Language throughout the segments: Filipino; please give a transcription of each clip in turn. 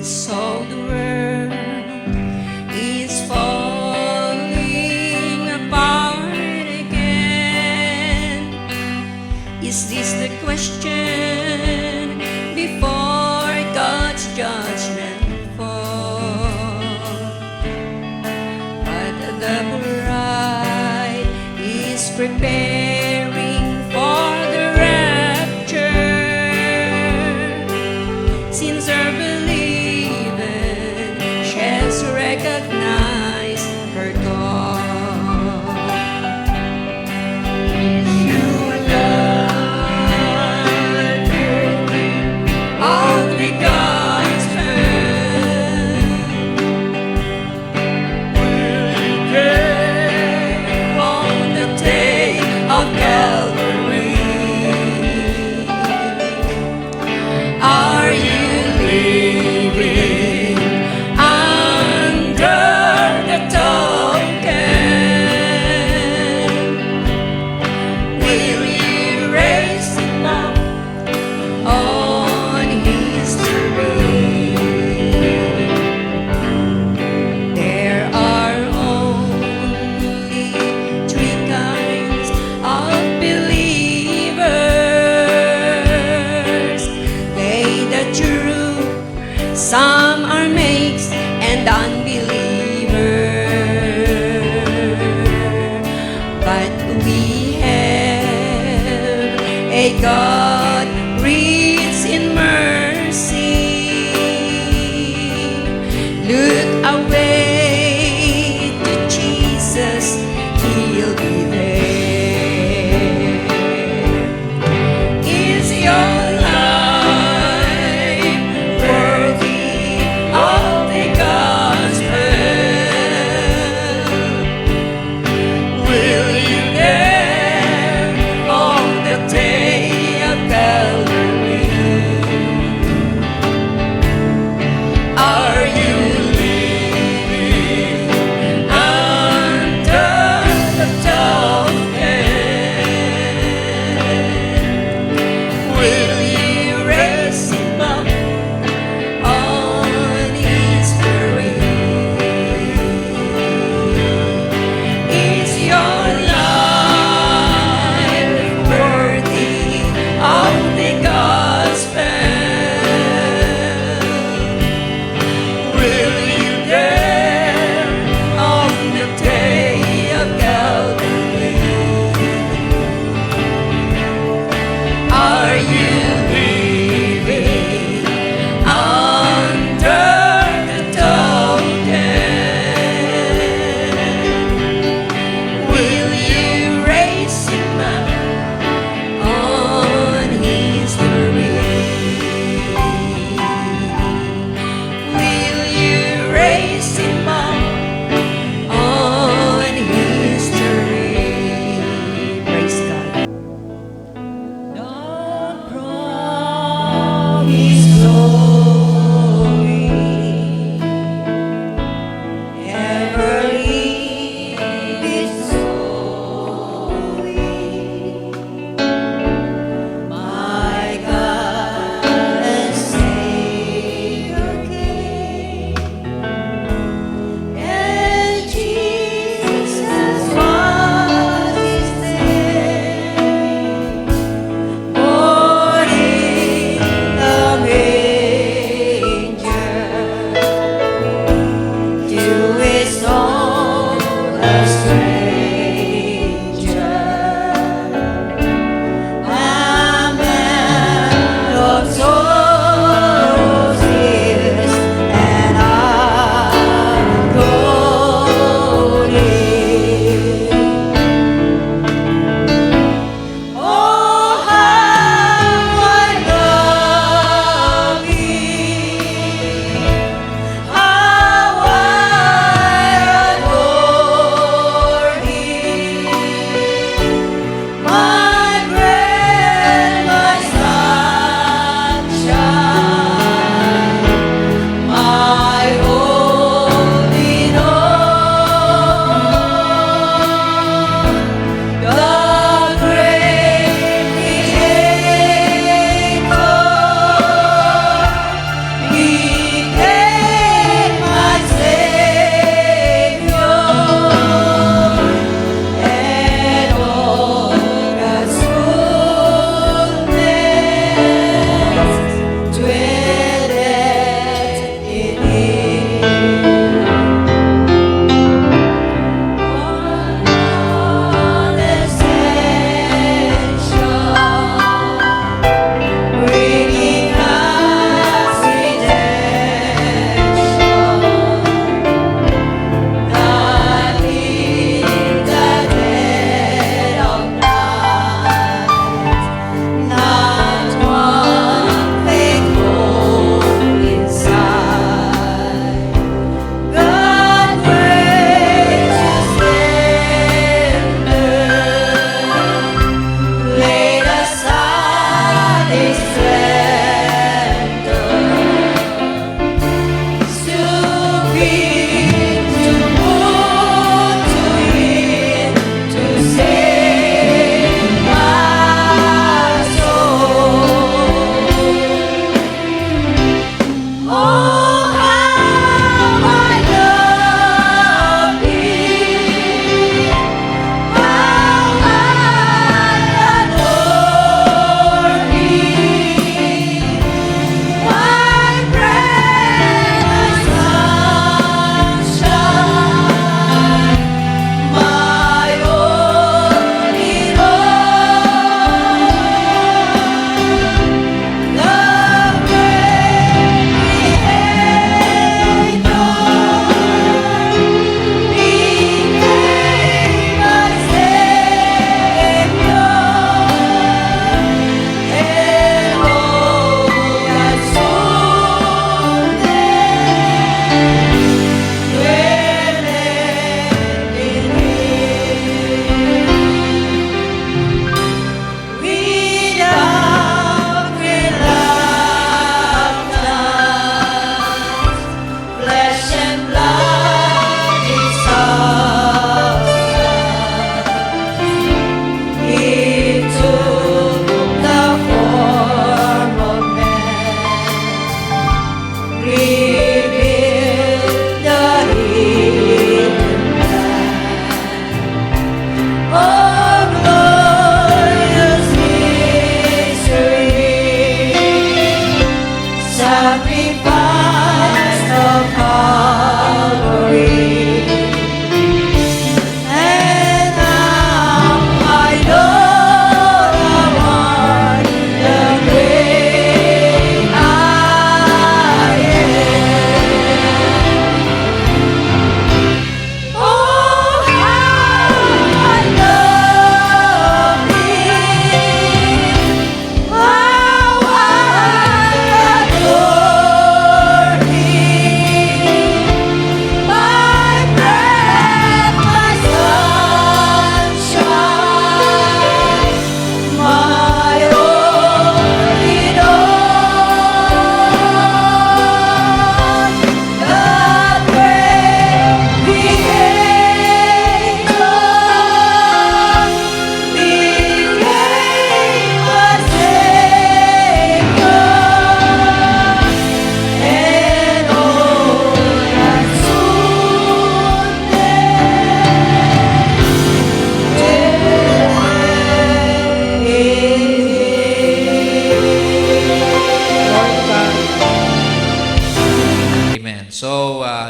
So the world is falling apart again. Is this the question before God's judgment falls? But the bride is preparing for the rapture. Since her believing, she's recognized her God. Is your love of the gospel? Will you get on the day of Calvary? Are you living under the token? Will you raise him up on history? There are only three kinds of believers: they that true, some are mixed and unbelievers. But we have a God rich in mercy. Look away to Jesus, He'll be there. Is your life worthy of the gospel? Will you dare on the day of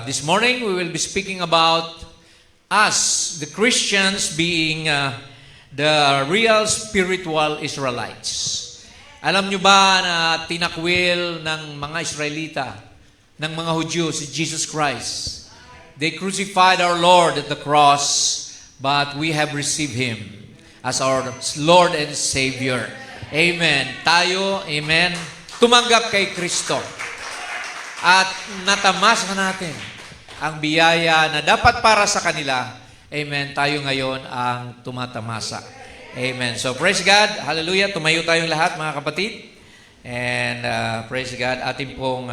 this morning we will be speaking about us, the Christians, being the real spiritual Israelites. Alam nyo ba na tinakwil ng mga Israelita, ng mga Hudyo, si Jesus Christ? They crucified our Lord at the cross, but we have received Him as our Lord and Savior. Amen. Tayo, amen, tumanggap kay Kristo. At natamasa natin ang biyaya na dapat para sa kanila. Amen. Tayo ngayon ang tumatamasa. Amen. So praise God. Hallelujah. Tumayo tayong lahat mga kapatid. And praise God. Ating pong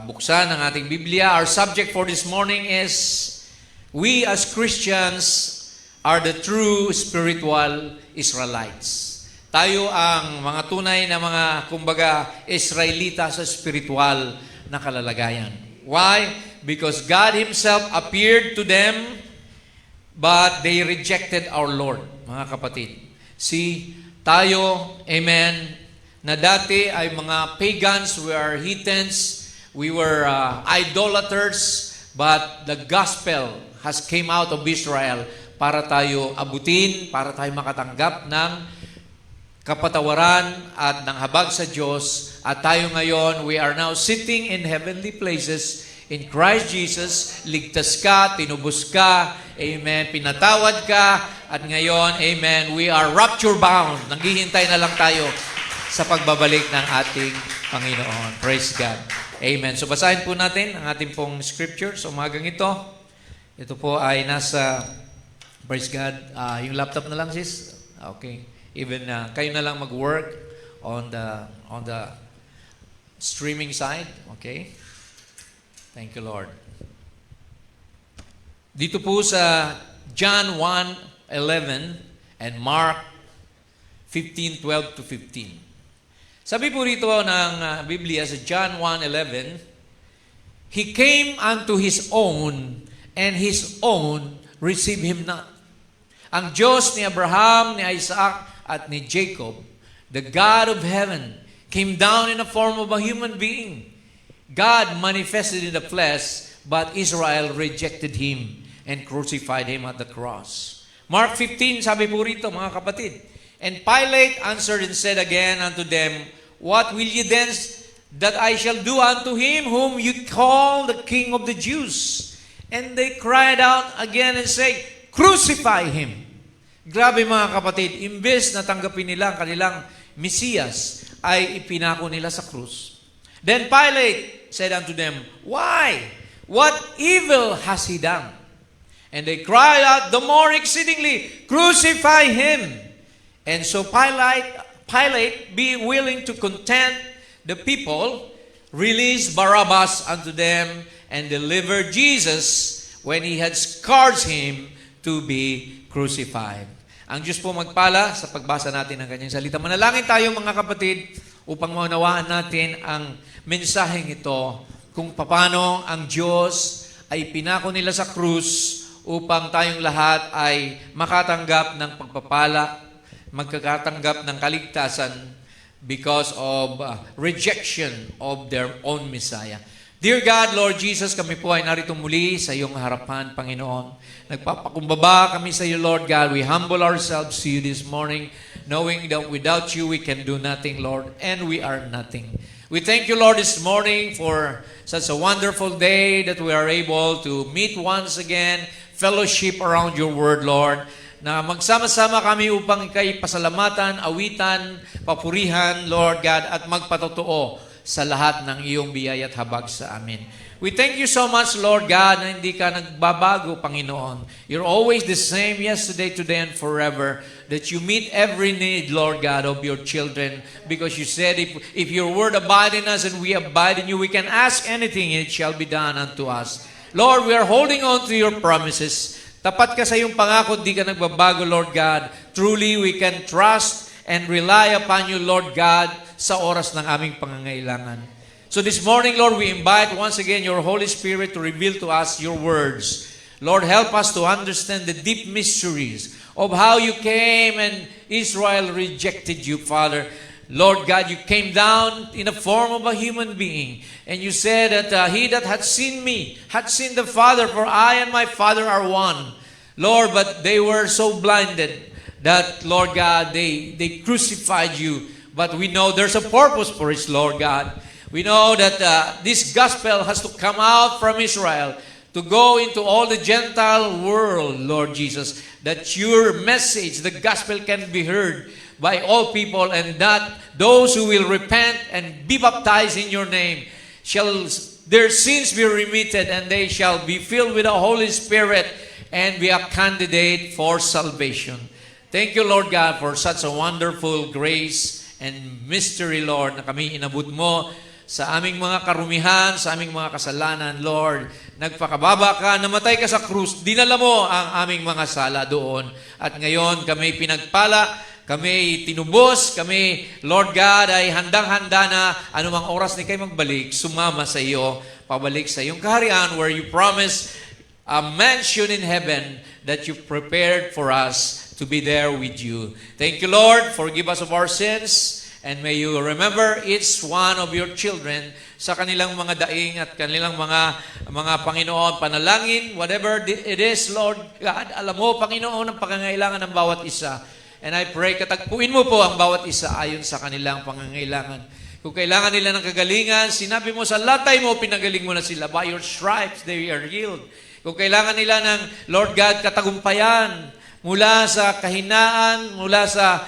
buksan ang ating Biblia. Our subject for this morning is we as Christians are the true spiritual Israelites. Tayo ang mga tunay na mga, kumbaga, Israelita sa spiritual na kalalagayan. Why? Because God Himself appeared to them, but they rejected our Lord, mga kapatid. See, tayo, amen, na dati ay mga pagans, we are heathens, we were idolaters, but the gospel has came out of Israel para tayo abutin, para tayo makatanggap ng kapatawaran at ng habag sa Diyos. At tayo ngayon, we are now sitting in heavenly places in Christ Jesus. Ligtas ka, tinubos ka, amen, pinatawad ka, at ngayon, amen, we are rapture bound. Naghihintay na lang tayo sa pagbabalik ng ating Panginoon. Praise God. Amen. So basahin po natin ang ating pong scripture sa umagang ito. Ito po ay nasa, praise God, yung laptop na lang sis. Okay. Even kayo na lang mag-work on the streaming side. Okay. Thank you, Lord. Dito po sa John 1:11 and Mark 15:12 to 15. Sabi po rito ng Biblia sa John 1:11, He came unto His own, and His own received Him not. Ang Diyos ni Abraham, ni Isaac, at ni Jacob, the God of heaven, came down in the form of a human being. God manifested in the flesh, but Israel rejected Him and crucified Him at the cross. Mark 15, sabi po rito, mga kapatid, And Pilate answered and said again unto them, What will ye then that I shall do unto him whom you call the King of the Jews? And they cried out again and say, Crucify him. Grabe mga kapatid, imbes na tanggapin nila ang kanilang Mesiyas, ay ipinako nila sa krus. Then Pilate said unto them, Why? What evil has he done? And they cried out the more exceedingly, Crucify him. And so Pilate, being willing to content the people, released Barabbas unto them and delivered Jesus when he had scourged him to be crucified. Ang Diyos po magpala sa pagbasa natin ng kanyang salita. Manalangin tayo mga kapatid upang maunawaan natin ang mensaheng ito kung paano ang Diyos ay pinako nila sa krus upang tayong lahat ay makatanggap ng pagpapala, magkakatanggap ng kaligtasan because of rejection of their own Messiah. Dear God, Lord Jesus, kami po ay narito muli sa iyong harapan, Panginoon. Nagpapakumbaba kami sa iyo, Lord God. We humble ourselves to you this morning, knowing that without you we can do nothing, Lord, and we are nothing. We thank you, Lord, this morning for such a wonderful day that we are able to meet once again, fellowship around your word, Lord, na magsama-sama kami upang ikay pasalamatan, awitan, papurihan, Lord God, at magpatotoo sa lahat ng iyong biyaya at habag sa amin. We thank you so much, Lord God, na hindi ka nagbabago, Panginoon. You're always the same yesterday, today, and forever, that you meet every need, Lord God, of your children, because you said, if your word abide in us and we abide in you, we can ask anything, and it shall be done unto us. Lord, we are holding on to your promises. Tapat ka sa iyong pangako, di ka nagbabago, Lord God. Truly, we can trust and rely upon you, Lord God, sa oras ng aming pangangailangan. So this morning, Lord, we invite once again your Holy Spirit to reveal to us your words. Lord, help us to understand the deep mysteries of how you came and Israel rejected you, Father. Lord God, you came down in the form of a human being. And you said that he that had seen me had seen the Father, for I and my Father are one. Lord, but they were so blinded that, Lord God, they crucified you. But we know there's a purpose for it, Lord God. We know that this gospel has to come out from Israel to go into all the Gentile world, Lord Jesus, that your message, the gospel, can be heard by all people, and that those who will repent and be baptized in your name shall their sins be remitted, and they shall be filled with the Holy Spirit and be a candidate for salvation. Thank you, Lord God, for such a wonderful grace and mystery, Lord, na kami inabot mo sa aming mga karumihan, sa aming mga kasalanan, Lord. Nagpakababa ka, namatay ka sa krus, dinala mo ang aming mga sala doon. At ngayon, kami pinagpala, kami tinubos, kami, Lord God, ay handang-handa na anumang oras na kayo magbalik, sumama sa iyo, pabalik sa iyong kaharian where you promise a mansion in heaven that you prepared for us to be there with you. Thank you, Lord. Forgive us of our sins. And may you remember each one of your children sa kanilang mga daing at kanilang mga Panginoon, panalangin, whatever it is, Lord God. Alam mo, Panginoon, ang pangangailangan ng bawat isa. And I pray, katagpuin mo po ang bawat isa ayon sa kanilang pangangailangan. Kung kailangan nila ng kagalingan, sinabi mo sa latay mo, pinagaling mo na sila. By your stripes, they are healed. Kung kailangan nila ng, Lord God, katagumpayan mula sa kahinaan, mula sa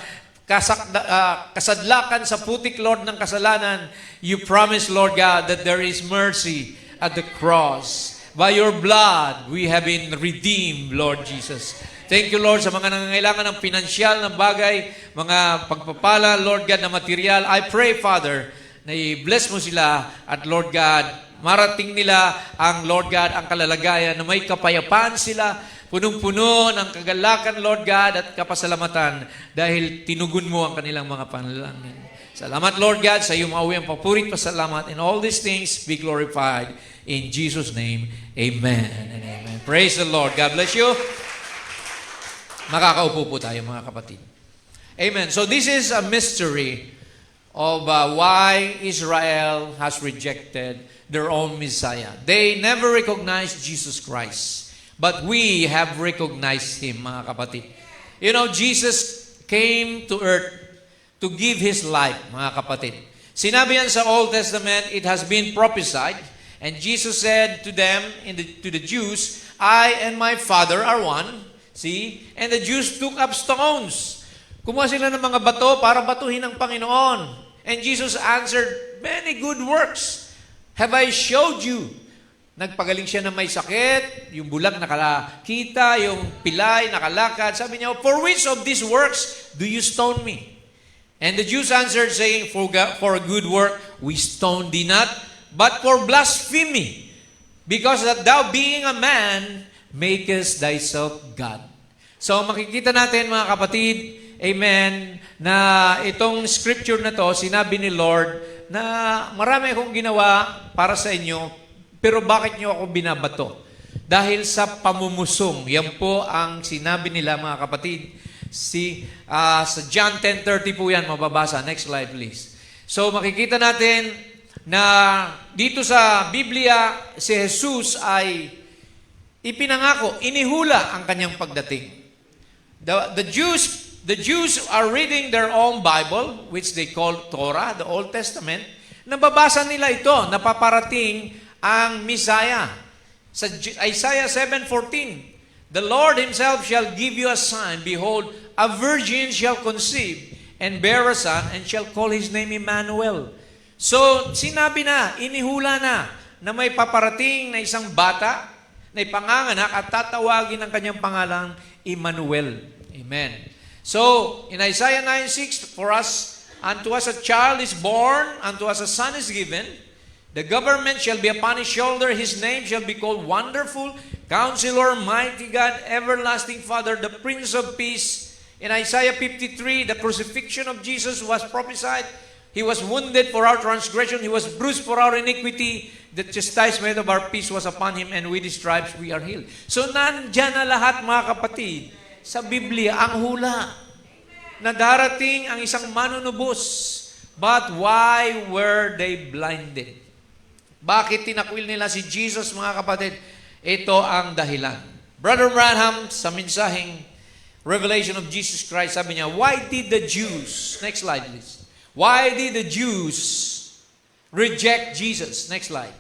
kasadlakan sa putik, Lord, ng kasalanan, you promise, Lord God, that there is mercy at the cross. By your blood, we have been redeemed, Lord Jesus. Thank you, Lord, sa mga nangangailangan ng pinansyal na bagay, mga pagpapala, Lord God, na material. I pray, Father, na i-bless mo sila at, Lord God, marating nila ang, Lord God, ang kalalagayan na may kapayapaan sila, punong-puno ng kagalakan, Lord God, at kapasalamatan dahil tinugon mo ang kanilang mga panalangin. Salamat, Lord God, sa iyong mauwi ang papurit, pasalamat. In all these things, be glorified. In Jesus' name, amen and amen. Praise the Lord. God bless you. Makakaupo po tayo, mga kapatid. Amen. So this is a mystery of why Israel has rejected their own Messiah. They never recognized Jesus Christ. But we have recognized Him, mga kapatid. You know, Jesus came to earth to give His life, mga kapatid. Sinabi yan sa Old Testament, it has been prophesied. And Jesus said to them, to the Jews, I and my Father are one. See? And the Jews took up stones. Kumuha sila ng mga bato para batuhin ang Panginoon. And Jesus answered, many good works have I showed you. Nagpagaling siya na may sakit, yung bulag nakakita, yung pilay nakalakad. Sabi niya, for which of these works do you stone me? And the Jews answered, saying, for a good work we stone thee not, but for blasphemy, because that thou being a man, makest thyself God. So makikita natin, mga kapatid, amen, na itong scripture na to, sinabi ni Lord, na marami akong ginawa para sa inyo, pero bakit nyo ako binabato? Dahil sa pamumusong. Yan po ang sinabi nila, mga kapatid. Sa John 10:30 po yan, mababasa. Next slide, please. So makikita natin na dito sa Biblia, si Jesus ay ipinangako, inihula ang kanyang pagdating. The Jews are reading their own Bible, which they call Torah, the Old Testament. Nababasa nila ito, napaparating ang Messiah. Sa Isaiah 7:14, the Lord Himself shall give you a sign. Behold, a virgin shall conceive and bear a son, and shall call His name Emmanuel. So, sinabi na, inihula na may paparating na isang bata na ipanganganak at tatawagin ang kanyang pangalang Emmanuel. Amen. So, in Isaiah 9:6, for us, unto us a child is born, unto us a son is given. The government shall be upon his shoulder. His name shall be called Wonderful, Counselor, Mighty God, Everlasting Father, the Prince of Peace. In Isaiah 53, the crucifixion of Jesus was prophesied. He was wounded for our transgression. He was bruised for our iniquity. The chastisement of our peace was upon Him, and with His stripes we are healed. So, nandyan na lahat, mga kapatid, sa Biblia, ang hula. Na darating ang isang manunubos But why were they blinded? Bakit tinakwil nila si Jesus, mga kapatid? Ito ang dahilan. Brother Branham, sa mensaheng Revelation of Jesus Christ, sabi niya, why did the Jews, next slide please, why did the Jews reject Jesus? Next slide.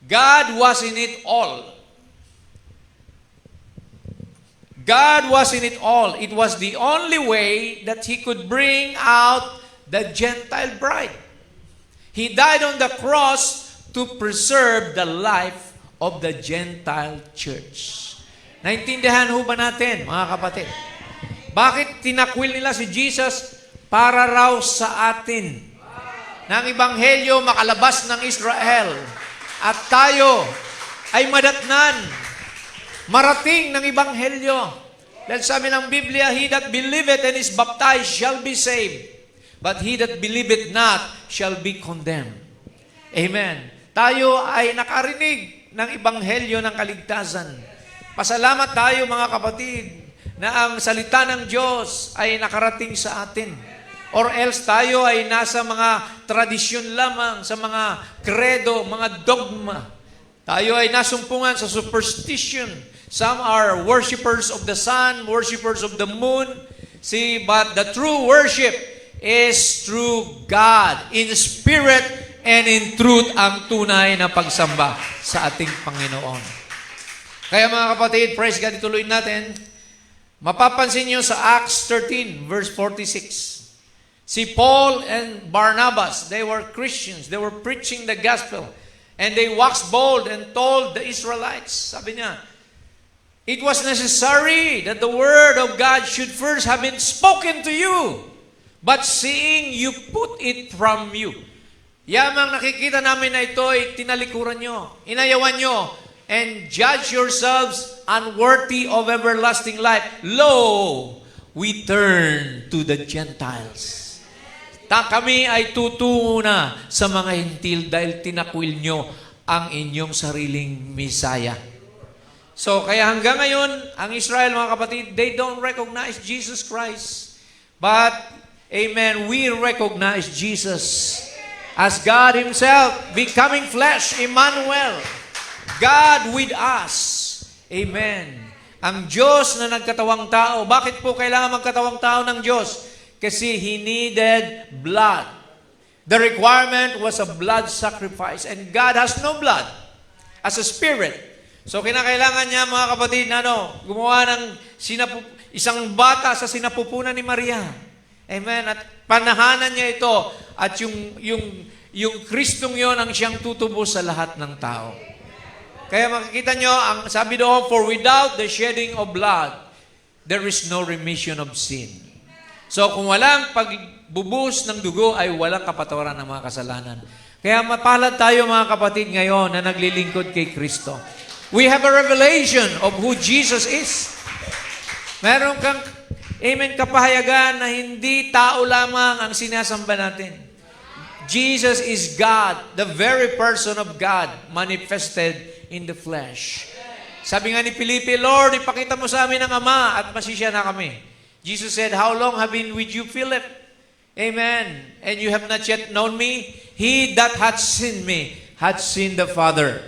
God was in it all. God was in it all. It was the only way that He could bring out the Gentile bride. He died on the cross to preserve the life of the Gentile church. Naintindihan ho ba natin, mga kapatid? Bakit tinakwil nila si Jesus? Para raw sa atin. Nang Ebanghelyo makalabas ng Israel at tayo ay madatnan, marating ng Ebanghelyo. Dahil sabi ng Biblia, he that believeth and is baptized shall be saved, but he that believeth not shall be condemned. Amen. Tayo ay nakarinig ng Ebanghelyo ng kaligtasan. Pasalamat tayo, mga kapatid, na ang salita ng Diyos ay nakarating sa atin. Or else tayo ay nasa mga tradisyon lamang, sa mga kredo, mga dogma. Tayo ay nasumpungan sa superstition. Some are worshipers of the sun, worshipers of the moon. See, but the true worship is through God, in spirit and in truth, ang tunay na pagsamba sa ating Panginoon. Kaya mga kapatid, praise God, ituloy natin. Mapapansin nyo sa Acts 13, verse 46. Si Paul and Barnabas, they were Christians. They were preaching the gospel. And they waxed bold and told the Israelites. Sabi niya, it was necessary that the word of God should first have been spoken to you. But seeing you put it from you. Yamang nakikita namin na ito ay tinalikuran nyo, inayawan nyo, and judge yourselves unworthy of everlasting life. Lo, we turn to the Gentiles. Kami ay tutungo na sa mga hintil dahil tinakwil nyo ang inyong sariling Misaya. So, kaya hanggang ngayon, ang Israel, mga kapatid, they don't recognize Jesus Christ. But, amen, we recognize Jesus as God Himself, becoming flesh, Emmanuel, God with us. Amen. Ang Diyos na nagkatawang tao. Bakit po kailangan magkatawang tao ng Diyos? Kasi He needed blood. The requirement was a blood sacrifice. And God has no blood as a spirit. So kinakailangan niya, mga kapatid, na gumawa ng isang bata sa sinapupunan ni Maria. Amen. At panahanan niya ito. At yung Kristong yon ang siyang tutubo sa lahat ng tao. Kaya makikita nyo, ang sabi doon, for without the shedding of blood, there is no remission of sin. So kung walang pagbubuhos ng dugo, ay walang kapatawaran ng mga kasalanan. Kaya mapalad tayo, mga kapatid, ngayon na naglilingkod kay Kristo. We have a revelation of who Jesus is. Meron kang, amen, kapahayagan na hindi tao lamang ang sinasamba natin. Jesus is God, the very person of God, manifested in the flesh. Sabi nga ni Felipe, Lord, ipakita mo sa amin ang Ama at masisya na kami. Jesus said, how long have been with you, Philip? Amen. And you have not yet known me? He that hath seen me hath seen the Father.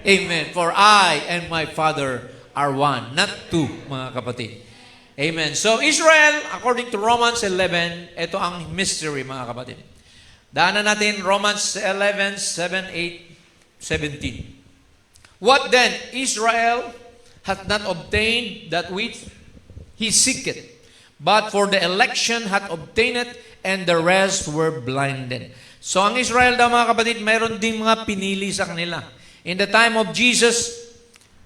Amen. For I and my Father are one. Not two, mga kapatid. Amen. So Israel, according to Romans 11, ito ang mystery, mga kapatid. Daanan natin Romans 11, 7, 8, 17. What then? Israel hath not obtained that which he seeketh, but for the election hath obtained it, and the rest were blinded. So ang Israel daw, mga kapatid, mayroon din mga pinili sa kanila. In the time of Jesus,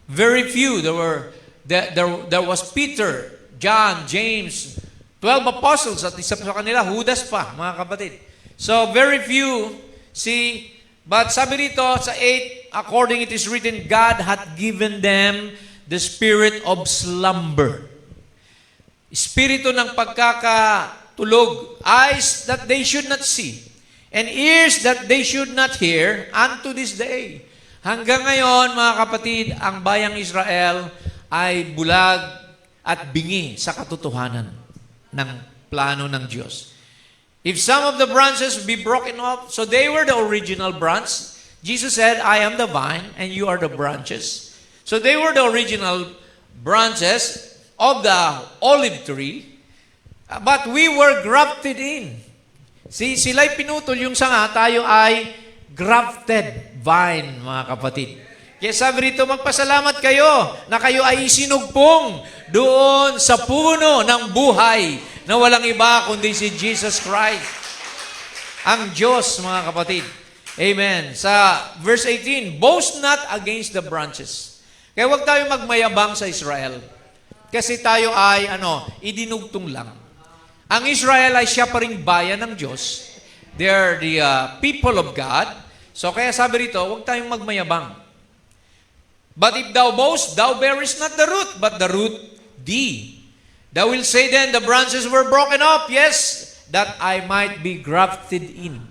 very few. There was Peter, John, James, 12 apostles, at isa sa kanila, Judas pa, mga kapatid. So very few, see, but sabi rito sa 8, according it is written, God hath given them the spirit of slumber. Espiritu ng pagkakatulog, eyes that they should not see, and ears that they should not hear, unto this day. Hanggang ngayon, mga kapatid, ang bayang Israel ay bulag at bingi sa katotohanan ng plano ng Diyos. If some of the branches be broken off, so they were the original branch. Jesus said, I am the vine and you are the branches. So they were the original branches of the olive tree, but we were grafted in. Sila'y pinutol yung sanga, tayo ay grafted vine, mga kapatid. Kaya sabi rito, magpasalamat kayo na kayo ay isinugpong doon sa puno ng buhay na walang iba kundi si Jesus Christ. Ang Diyos, mga kapatid. Amen. Sa verse 18, boast not against the branches. Kaya huwag tayo magmayabang sa Israel. Kasi tayo ay, idinugtong lang. Ang Israel ay siya pa ring bayan ng Diyos. They are the people of God. So kaya sabi rito, huwag tayong magmayabang. But if thou boast, thou bearest not the root, but the root thee. Thou will say then, the branches were broken off, yes, that I might be grafted in.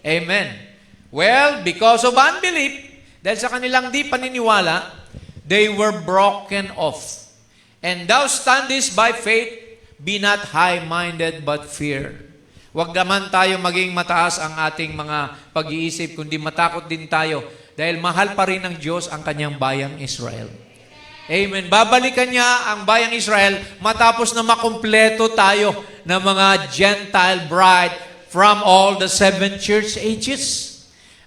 Amen. Well, because of unbelief, dahil sa kanilang di paniniwala, they were broken off. And thou standest by faith, be not high-minded, but fear. Huwag naman tayo maging mataas ang ating mga pag-iisip, kundi matakot din tayo dahil mahal pa rin ng Diyos ang kanyang bayang Israel. Amen. Babalikan niya ang bayang Israel matapos na makumpleto tayo ng mga Gentile bride from all the 7 church ages.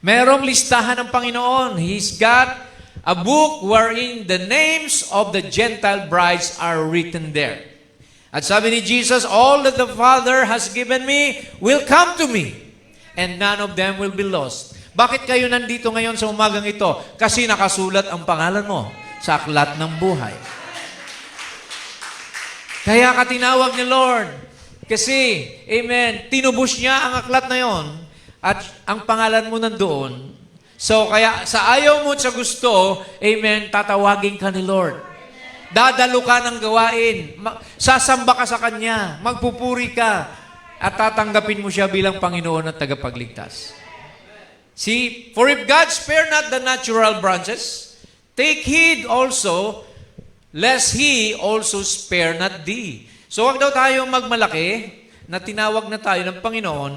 Merong listahan ng Panginoon. He's got a book wherein the names of the Gentile brides are written there. At sabi ni Jesus, all that the Father has given me will come to me, and none of them will be lost. Bakit kayo nandito ngayon sa umagang ito? Kasi nakasulat ang pangalan mo sa aklat ng buhay. Kaya ka tinawag ni Lord. Kasi, amen, tinubos niya ang aklat na yon at ang pangalan mo nandoon. So, kaya sa ayaw mo at sa gusto, amen, tatawagin ka ni Lord. Dadalo ka ng gawain. Sasamba ka sa Kanya. Magpupuri ka. At tatanggapin mo siya bilang Panginoon at tagapagligtas. See, for if God spare not the natural branches, take heed also, lest He also spare not thee. So, wag daw tayo magmalaki na tinawag na tayo ng Panginoon,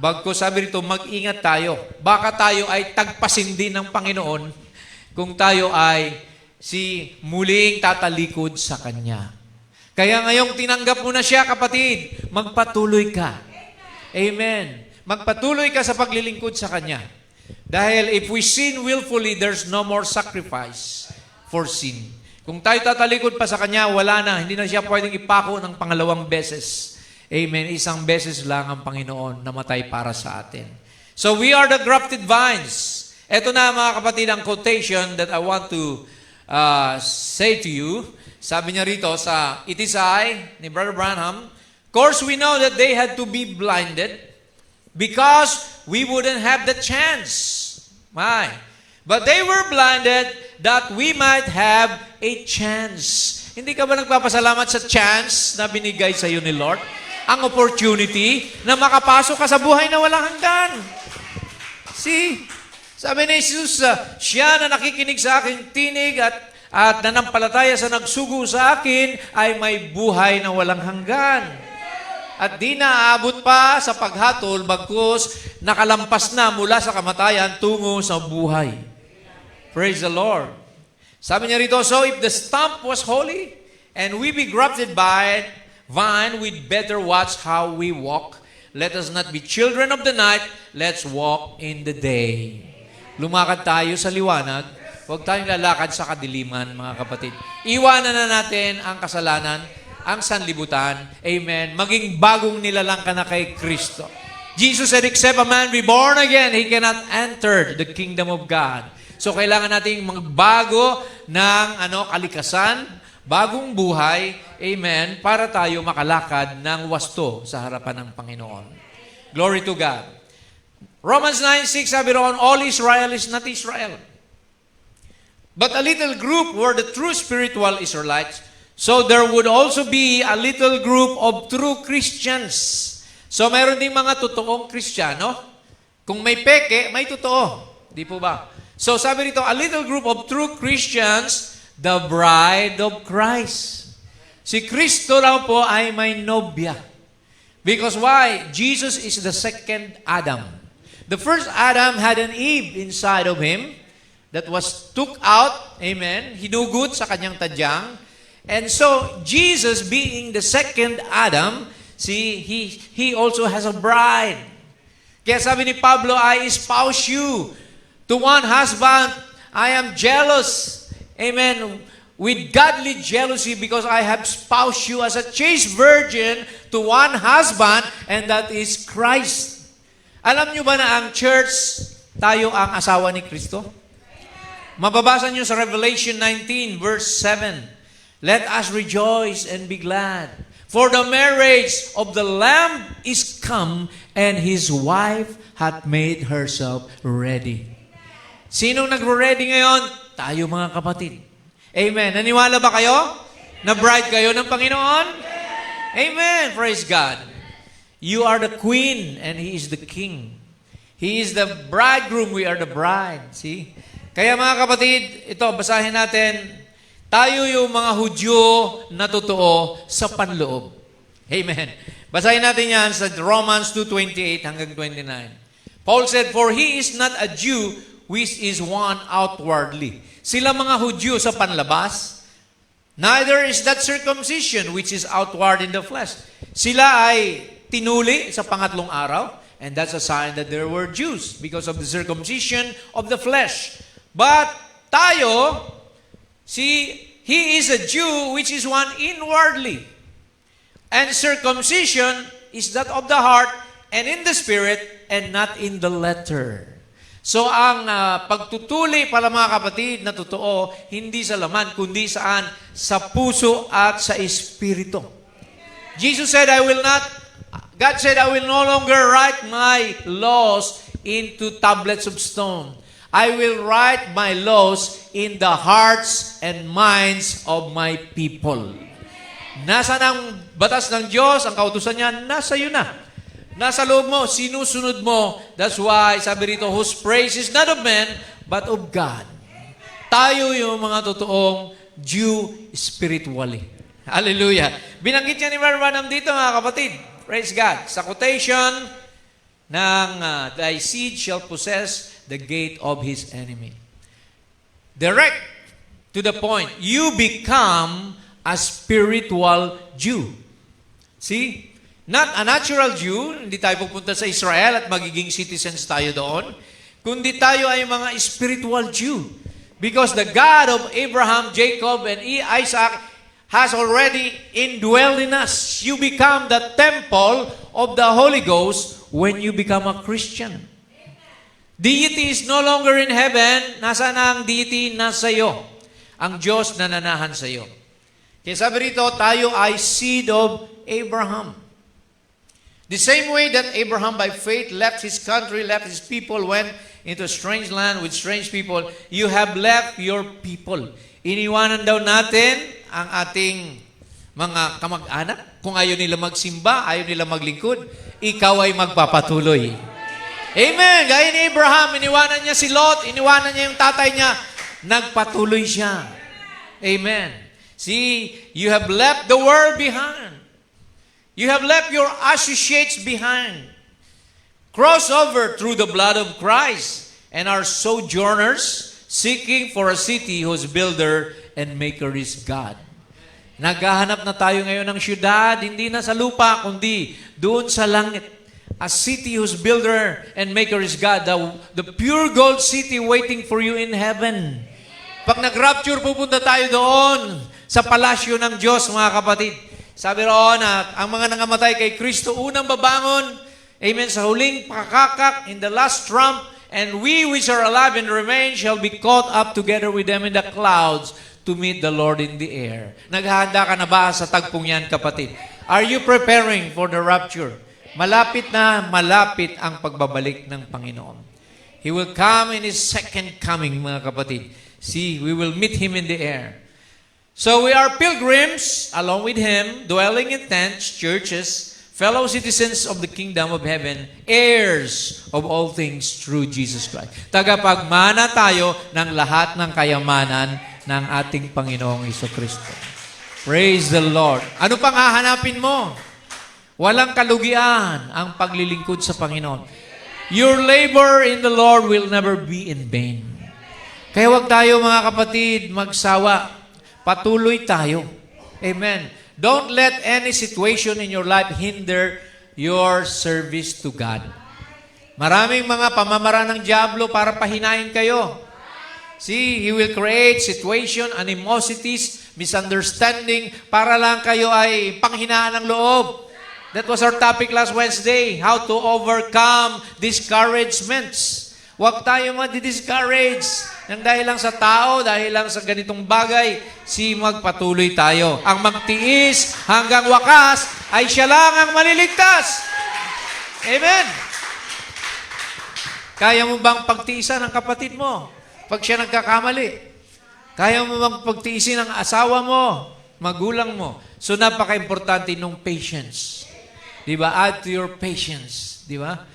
bagko sabi rito, mag-ingat tayo. Baka tayo ay tagpasin din ng Panginoon kung tayo ay muling tatalikod sa Kanya. Kaya ngayong tinanggap mo na siya, kapatid, magpatuloy ka. Amen. Magpatuloy ka sa paglilingkod sa Kanya. Dahil if we sin willfully, there's no more sacrifice for sin. Kung tayo tatalikod pa sa Kanya, wala na. Hindi na siya pwedeng ipako ng pangalawang beses. Amen. Isang beses lang ang Panginoon namatay para sa atin. So we are the grafted vines. Ito na, mga kapatid, ang quotation that I want to say to you. Sabi niya rito sa It Is I, ni Brother Branham, of course we know that they had to be blinded because we wouldn't have the chance. But they were blinded that we might have a chance. Hindi ka ba nagpapasalamat sa chance na binigay sa iyo ni Lord? Ang opportunity na makapasok ka sa buhay na walang hanggan. See? Sabi ni Jesus, siya na nakikinig sa aking tinig at nanampalataya sa nagsugo sa akin ay may buhay na walang hanggan. At di naaabot pa sa paghatol, bagkus nakalampas na mula sa kamatayan tungo sa buhay. Praise the Lord. Sabi niya rito, so if the stump was holy, and we be grafted by vine, we'd better watch how we walk. Let us not be children of the night, let's walk in the day. Lumakad tayo sa liwanag, huwag tayong lalakad sa kadiliman, mga kapatid. Iwanan na natin ang kasalanan, ang sanlibutan. Amen. Maging bagong nilalang ka na kay Kristo. Jesus said, except a man be born again, he cannot enter the kingdom of God. So, kailangan nating magbago ng kalikasan, bagong buhay, amen, para tayo makalakad ng wasto sa harapan ng Panginoon. Glory to God. Romans 9:6, sabi roon, all Israel is not Israel. But a little group were the true spiritual Israelites. So there would also be a little group of true Christians. So mayroon ding mga totoong Kristiyano. Kung may peke, may totoo. Di po ba? So sabi rito, a little group of true Christians, the bride of Christ. Si Kristo lang po ay may nobya. Because why? Jesus is the second Adam. The first Adam had an Eve inside of him that was took out, amen, hinugot sa kanyang tadyang. And so, Jesus being the second Adam, see, he also has a bride. Kaya sabi ni Pablo, I espouse you to one husband. I am jealous, amen, with godly jealousy because I have espoused you as a chaste virgin to one husband, and that is Christ. Alam nyo ba na ang church, tayo ang asawa ni Kristo? Mababasa nyo sa Revelation 19, verse 7. Let us rejoice and be glad. For the marriage of the Lamb is come, and His wife hath made herself ready. Sinong nagre-ready ngayon? Tayo mga kapatid. Amen. Naniwala ba kayo? Na bride kayo ng Panginoon? Amen. Praise God. You are the queen, and He is the king. He is the bridegroom, we are the bride. See? Kaya mga kapatid, ito, basahin natin. Tayo yung mga Hudyo na totoo sa panloob. Amen. Basahin natin yan sa Romans 2:28 hanggang 29. Paul said, For he is not a Jew which is one outwardly. Sila mga Hudyo sa panlabas, neither is that circumcision which is outward in the flesh. Sila ay tinuli sa pangatlong araw, and that's a sign that there were Jews because of the circumcision of the flesh. But tayo, see, he is a Jew which is one inwardly. And circumcision is that of the heart and in the spirit and not in the letter. So ang pagtutuli pala mga kapatid na totoo, hindi sa laman, kundi saan? Sa puso at sa espiritu. Jesus said, God said, I will no longer write my laws into tablets of stone. I will write my laws in the hearts and minds of my people. Nasa ng batas ng Diyos, ang kautusan niya, nasa iyo na. Nasa loob mo, sinusunod mo. That's why, sabi rito, whose praise is not of men, but of God. Tayo yung mga totoong Jew spiritually. Hallelujah. Binanggit niya ni Branham dito mga kapatid. Praise God. Sa quotation ng thy seed shall possess the gate of his enemy. Direct to the point, you become a spiritual Jew. See? Not a natural Jew, hindi tayo pupunta sa Israel at magiging citizens tayo doon, kundi tayo ay mga spiritual Jew. Because the God of Abraham, Jacob, and Isaac has already indwelled in us. You become the temple of the Holy Ghost when you become a Christian. Deity is no longer in heaven. Nasaan ang deity? Nasa iyo. Ang Diyos na nanahan sa iyo. Kaya sabi rito, tayo ay seed of Abraham. The same way that Abraham by faith left his country, left his people, went into a strange land with strange people, you have left your people. Iniwanan daw natin ang ating mga kamag-anak. Kung ayaw nila magsimba, ayaw nila maglingkod, ikaw ay magpapatuloy. Amen. Gaya ni Abraham, iniwanan niya si Lot, iniwanan niya yung tatay niya, nagpatuloy siya. Amen. See, you have left the world behind. You have left your associates behind. Cross over through the blood of Christ and are sojourners seeking for a city whose builder and maker is God. Naghahanap na tayo ngayon ng syudad, hindi na sa lupa, kundi doon sa langit. A city whose builder and maker is God. The pure gold city waiting for you in heaven. Pag nag-rapture, pupunta tayo doon sa palasyo ng Diyos, mga kapatid. Sabi roon na ang mga nangamatay kay Kristo, unang babangon, amen, sa huling pakakak, in the last trump, and we which are alive and remain shall be caught up together with them in the clouds to meet the Lord in the air. Naghahanda ka na ba sa tagpong yan, kapatid? Are you preparing for the rapture? Malapit na malapit ang pagbabalik ng Panginoon. He will come in His second coming, mga kapatid. See, we will meet Him in the air. So we are pilgrims along with Him, dwelling in tents, churches, fellow citizens of the kingdom of heaven, heirs of all things through Jesus Christ. Tagapagmana tayo ng lahat ng kayamanan ng ating Panginoong Hesus Kristo. Praise the Lord. Ano pang hahanapin mo? Walang kalugian ang paglilingkod sa Panginoon. Your labor in the Lord will never be in vain. Kaya huwag tayo mga kapatid magsawa. Patuloy tayo. Amen. Don't let any situation in your life hinder your service to God. Maraming mga pamamaraan ng diablo para pahinain kayo. See, he will create situation, animosities, misunderstanding para lang kayo ay panghinaan ng loob. That was our topic last Wednesday, how to overcome discouragements. Huwag tayo madi-discourage ng dahil lang sa tao, dahil lang sa ganitong bagay, magpatuloy tayo. Ang magtiis hanggang wakas ay siya lang ang maliligtas. Amen. Kaya mo bang pagtiisan ang kapatid mo pag siya nagkakamali? Kaya mo bang pagtiisin ang asawa mo, magulang mo? So napaka-importante nung patience. Diba? Add to your patience. Diba?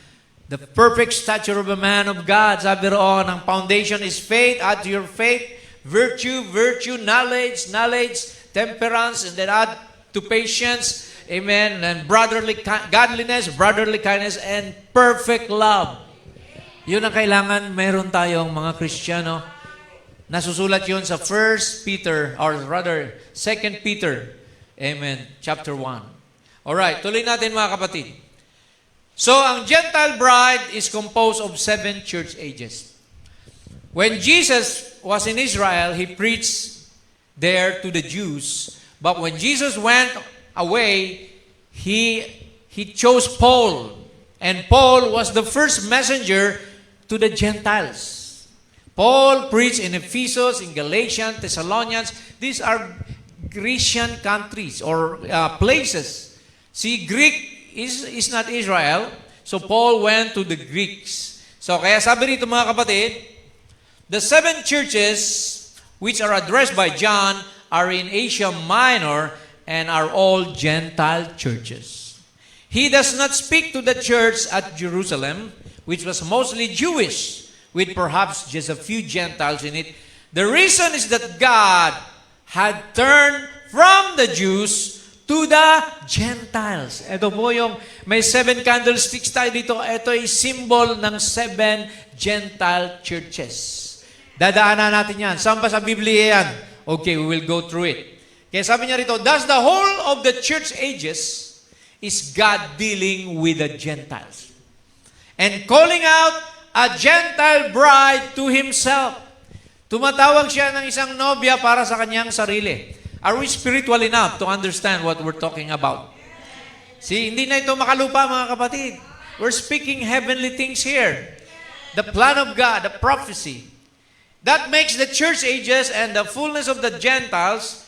The perfect stature of a man of God. Sabi roon, ang foundation is faith. Add to your faith, virtue, knowledge, temperance, and then add to patience. Amen. And brotherly godliness, brotherly kindness, and perfect love. Yun ang kailangan meron tayong mga Kristiyano. Nasusulat yun sa 1 Peter, or rather, 2 Peter. Amen. Chapter 1. Alright, tuloy natin mga kapatid. So, ang Gentile bride is composed of 7 church ages. When Jesus was in Israel, He preached there to the Jews. But when Jesus went away, He chose Paul. And Paul was the first messenger to the Gentiles. Paul preached in Ephesus, in Galatians, Thessalonians. These are Grecian countries or places. See, Greek is not Israel. So Paul went to the Greeks. So kaya sabi rito mga kapatid, the 7 churches which are addressed by John are in Asia Minor and are all Gentile churches. He does not speak to the church at Jerusalem, which was mostly Jewish, with perhaps just a few Gentiles in it. The reason is that God had turned from the Jews to the Gentiles. Ito po yung may 7 candlesticks tayo dito. Ito ay symbol ng 7 Gentile churches. Dadaanan natin yan. Saan ba sa Biblia yan? Okay, we will go through it. Kaya sabi niya rito, thus the whole of the church ages is God dealing with the Gentiles. And calling out a Gentile bride to Himself. Tumatawag siya ng isang nobya para sa kanyang sarili. Are we spiritual enough to understand what we're talking about? See, hindi na ito makalupa mga kapatid. We're speaking heavenly things here. The plan of God, the prophecy. That makes the church ages and the fullness of the Gentiles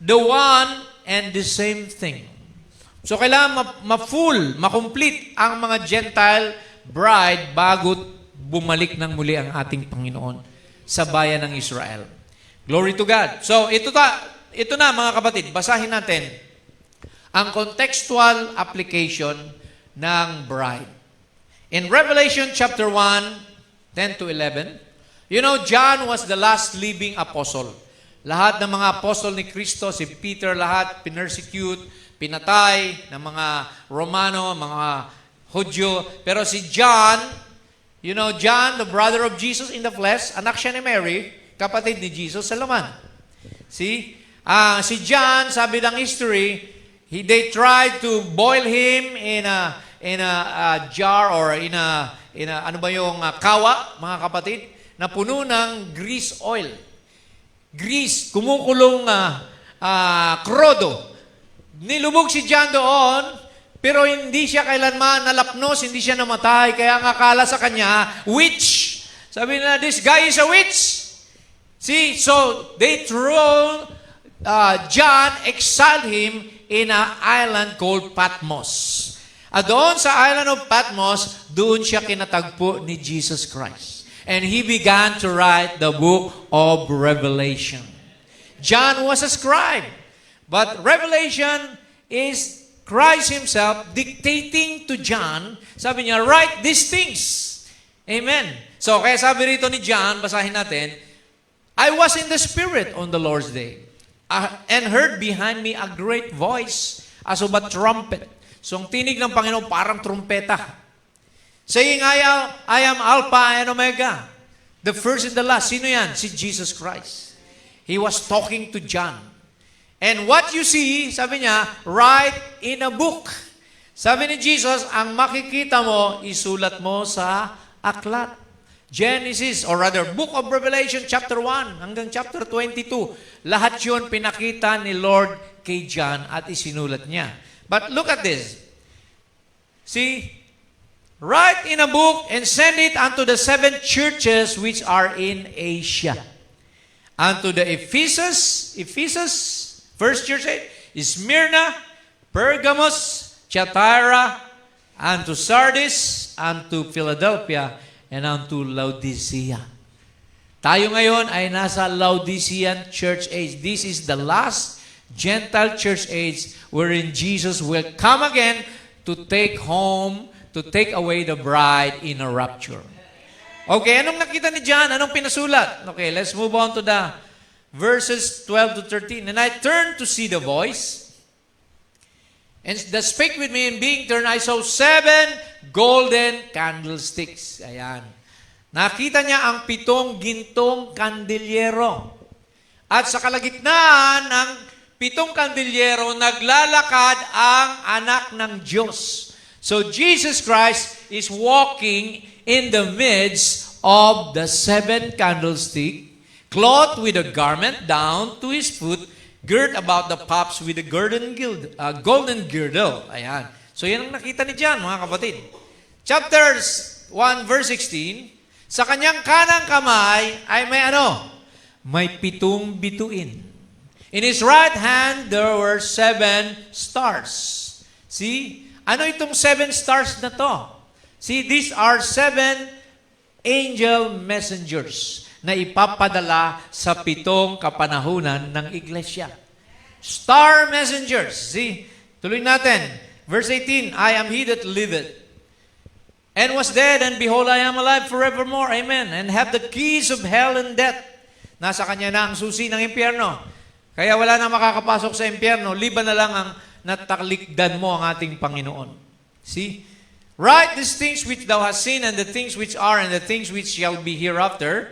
the one and the same thing. So kailangan ma-full, ma-complete ang mga Gentile bride bago bumalik ng muli ang ating Panginoon sa bayan ng Israel. Glory to God. So, ito na mga kapatid, basahin natin ang contextual application ng bride. In Revelation chapter 1, 10 to 11, you know, John was the last living apostle. Lahat ng mga apostol ni Kristo, si Peter, lahat pinersecute, pinatay ng mga Romano, mga Hudyo. Pero si John, you know, John, the brother of Jesus in the flesh, anak siya ni Mary, kapatid ni Jesus sa laman. See? Si John, sabi ng history, they tried to boil him in a jar or in a ano ba yung kawa, mga kapatid, na puno ng grease oil. Grease, kumukulong krodo. Nilubog si John doon, pero hindi siya kailanman nalapnos, hindi siya namatay, kaya ang akala sa kanya, witch. Sabi na, this guy is a witch. See, so they threw John, exiled him in an island called Patmos. At doon sa island of Patmos, doon siya kinatagpo ni Jesus Christ. And he began to write the book of Revelation. John was a scribe. But Revelation is Christ Himself dictating to John. Sabi niya, write these things. Amen. So, kaya sabi rito ni John, basahin natin, I was in the Spirit on the Lord's day, and heard behind me a great voice, as of a trumpet. So ang tinig ng Panginoon parang trumpeta. Saying, I am Alpha and Omega, the first and the last. Sino yan? Si Jesus Christ. He was talking to John. And what you see, sabi niya, write in a book. Sabi ni Jesus, ang makikita mo, isulat mo sa aklat. Genesis, or rather, Book of Revelation, chapter 1 hanggang chapter 22. Lahat yun pinakita ni Lord kay John at isinulat niya. But look at this. See, write in a book and send it unto the 7 churches which are in Asia. Unto the Ephesus, first church, Smyrna, Pergamos, Thyatira, unto Sardis, unto Philadelphia, and unto Laodicea. Tayo ngayon ay nasa Laodicean church age. This is the last Gentile church age wherein Jesus will come again to take home, to take away the bride in a rapture. Okay, anong nakita ni John? Anong pinasulat? Okay, let's move on to the verses 12 to 13. And I turned to see the voice, and that spake with me, and being turned, I saw 7 golden candlesticks. Ayan. Nakita niya ang 7 gintong kandilyero. At sa kalagitnaan ng 7 kandilyero, naglalakad ang anak ng Diyos. So Jesus Christ is walking in the midst of the 7 candlestick, clothed with a garment down to his foot, girt about the paps with a golden girdle. Ayan. So yan ang nakita ni John, mga kapatid. Chapters 1, verse 16, sa kanyang kanang kamay ay may ano? May 7 bituin. In his right hand, there were 7 stars. See? Ano itong 7 stars na to? See, these are 7 angel messengers na ipapadala sa 7 kapanahunan ng iglesia. Star messengers. See? Tuloy natin. Verse 18, I am he that liveth, and was dead, and behold, I am alive forevermore. Amen. And have the keys of hell and death. Nasa kanya na ang susi ng impyerno. Kaya wala na makakapasok sa impyerno, liban na lang ang nataklikdan mo ang ating Panginoon. See? Write these things which thou hast seen, and the things which are, and the things which shall be hereafter.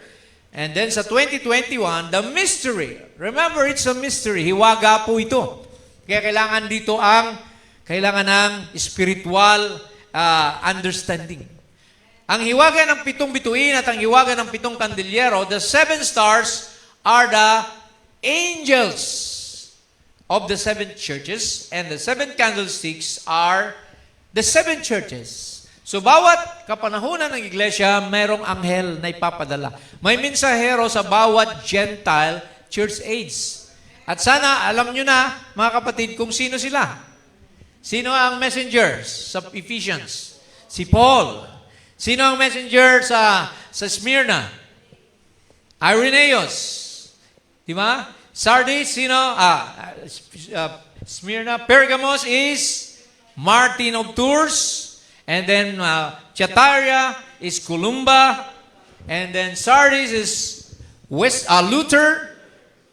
And then sa 2021, the mystery. Remember, it's a mystery. Hiwaga po ito. Kaya kailangan ng spiritual understanding. Ang hiwaga ng 7 bituin at ang hiwaga ng 7 kandilyero, the 7 stars are the angels of the 7 churches, and the 7 candlesticks are the 7 churches. So bawat kapanahunan ng iglesia, mayroong anghel na ipapadala. May mensahero sa bawat Gentile church age. At sana alam nyo na, mga kapatid, kung sino sila. Sino ang messenger sa Ephesians? Si Paul. Sino ang messenger sa Smyrna? Irenaeus. Di ba? Sardis, sino? Smyrna. Pergamos is Martin of Tours. And then Thyatira is Columba. And then Sardis is Luther.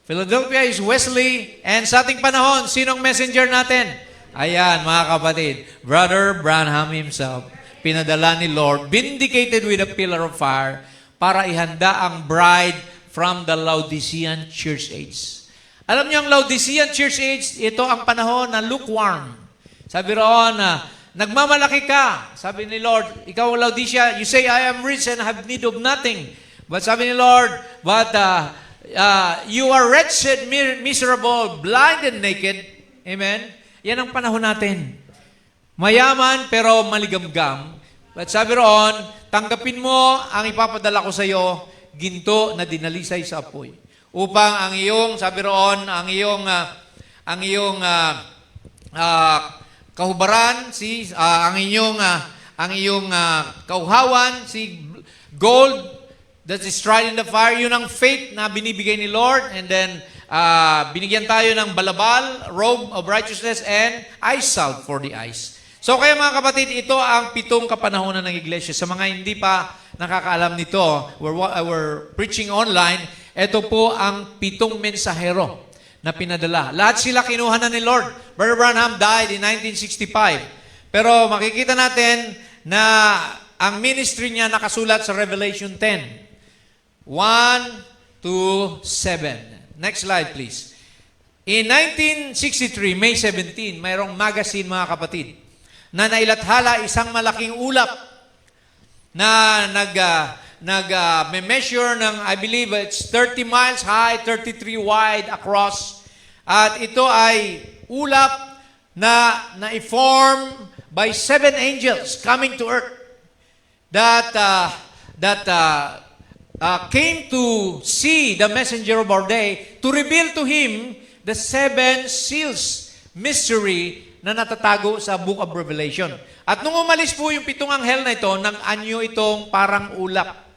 Philadelphia is Wesley. And sa ating panahon, sinong messenger natin? Ayan, mga kapatid, Brother Branham himself, pinadala ni Lord, vindicated with a pillar of fire, para ihanda ang bride from the Laodicean church age. Alam niyo, ang Laodicean church age, ito ang panahon na lukewarm. Sabi roon na, nagmamalaki ka. Sabi ni Lord, ikaw Laodicea, you say, I am rich and have need of nothing. But sabi ni Lord, but you are wretched, miserable, blind and naked. Amen? Yan ang panahon natin. Mayaman pero maligamgam. But sabi roon, tanggapin mo ang ipapadala ko sa iyo, ginto na dinalisay sa apoy. Upang ang iyong, sabi roon, ang iyong kahubaran, ang iyong kauhawan, gold that is tried in the fire, yun ang faith na binibigay ni Lord. And then, binigyan tayo ng balabal, robe of righteousness, and eye salve for the eyes. So kaya mga kapatid, ito ang 7 kapanahunan ng iglesia. Sa mga hindi pa nakakaalam nito, we're preaching online, ito po ang 7 mensahero na pinadala. Lahat sila kinuha na ni Lord. Brother Branham died in 1965. Pero makikita natin na ang ministry niya nakasulat sa Revelation 10. 1 to 7. Next slide, please. In 1963, May 17, mayroong magazine, mga kapatid, na nailathala isang malaking ulap na measure ng, I believe it's 30 miles high, 33 wide across. At ito ay ulap na i-form by 7 angels coming to earth that came to see the messenger of our day to reveal to him the 7 seals mystery na natatago sa Book of Revelation. At nung umalis po yung 7 anghel na ito, nag-anyo itong parang ulap.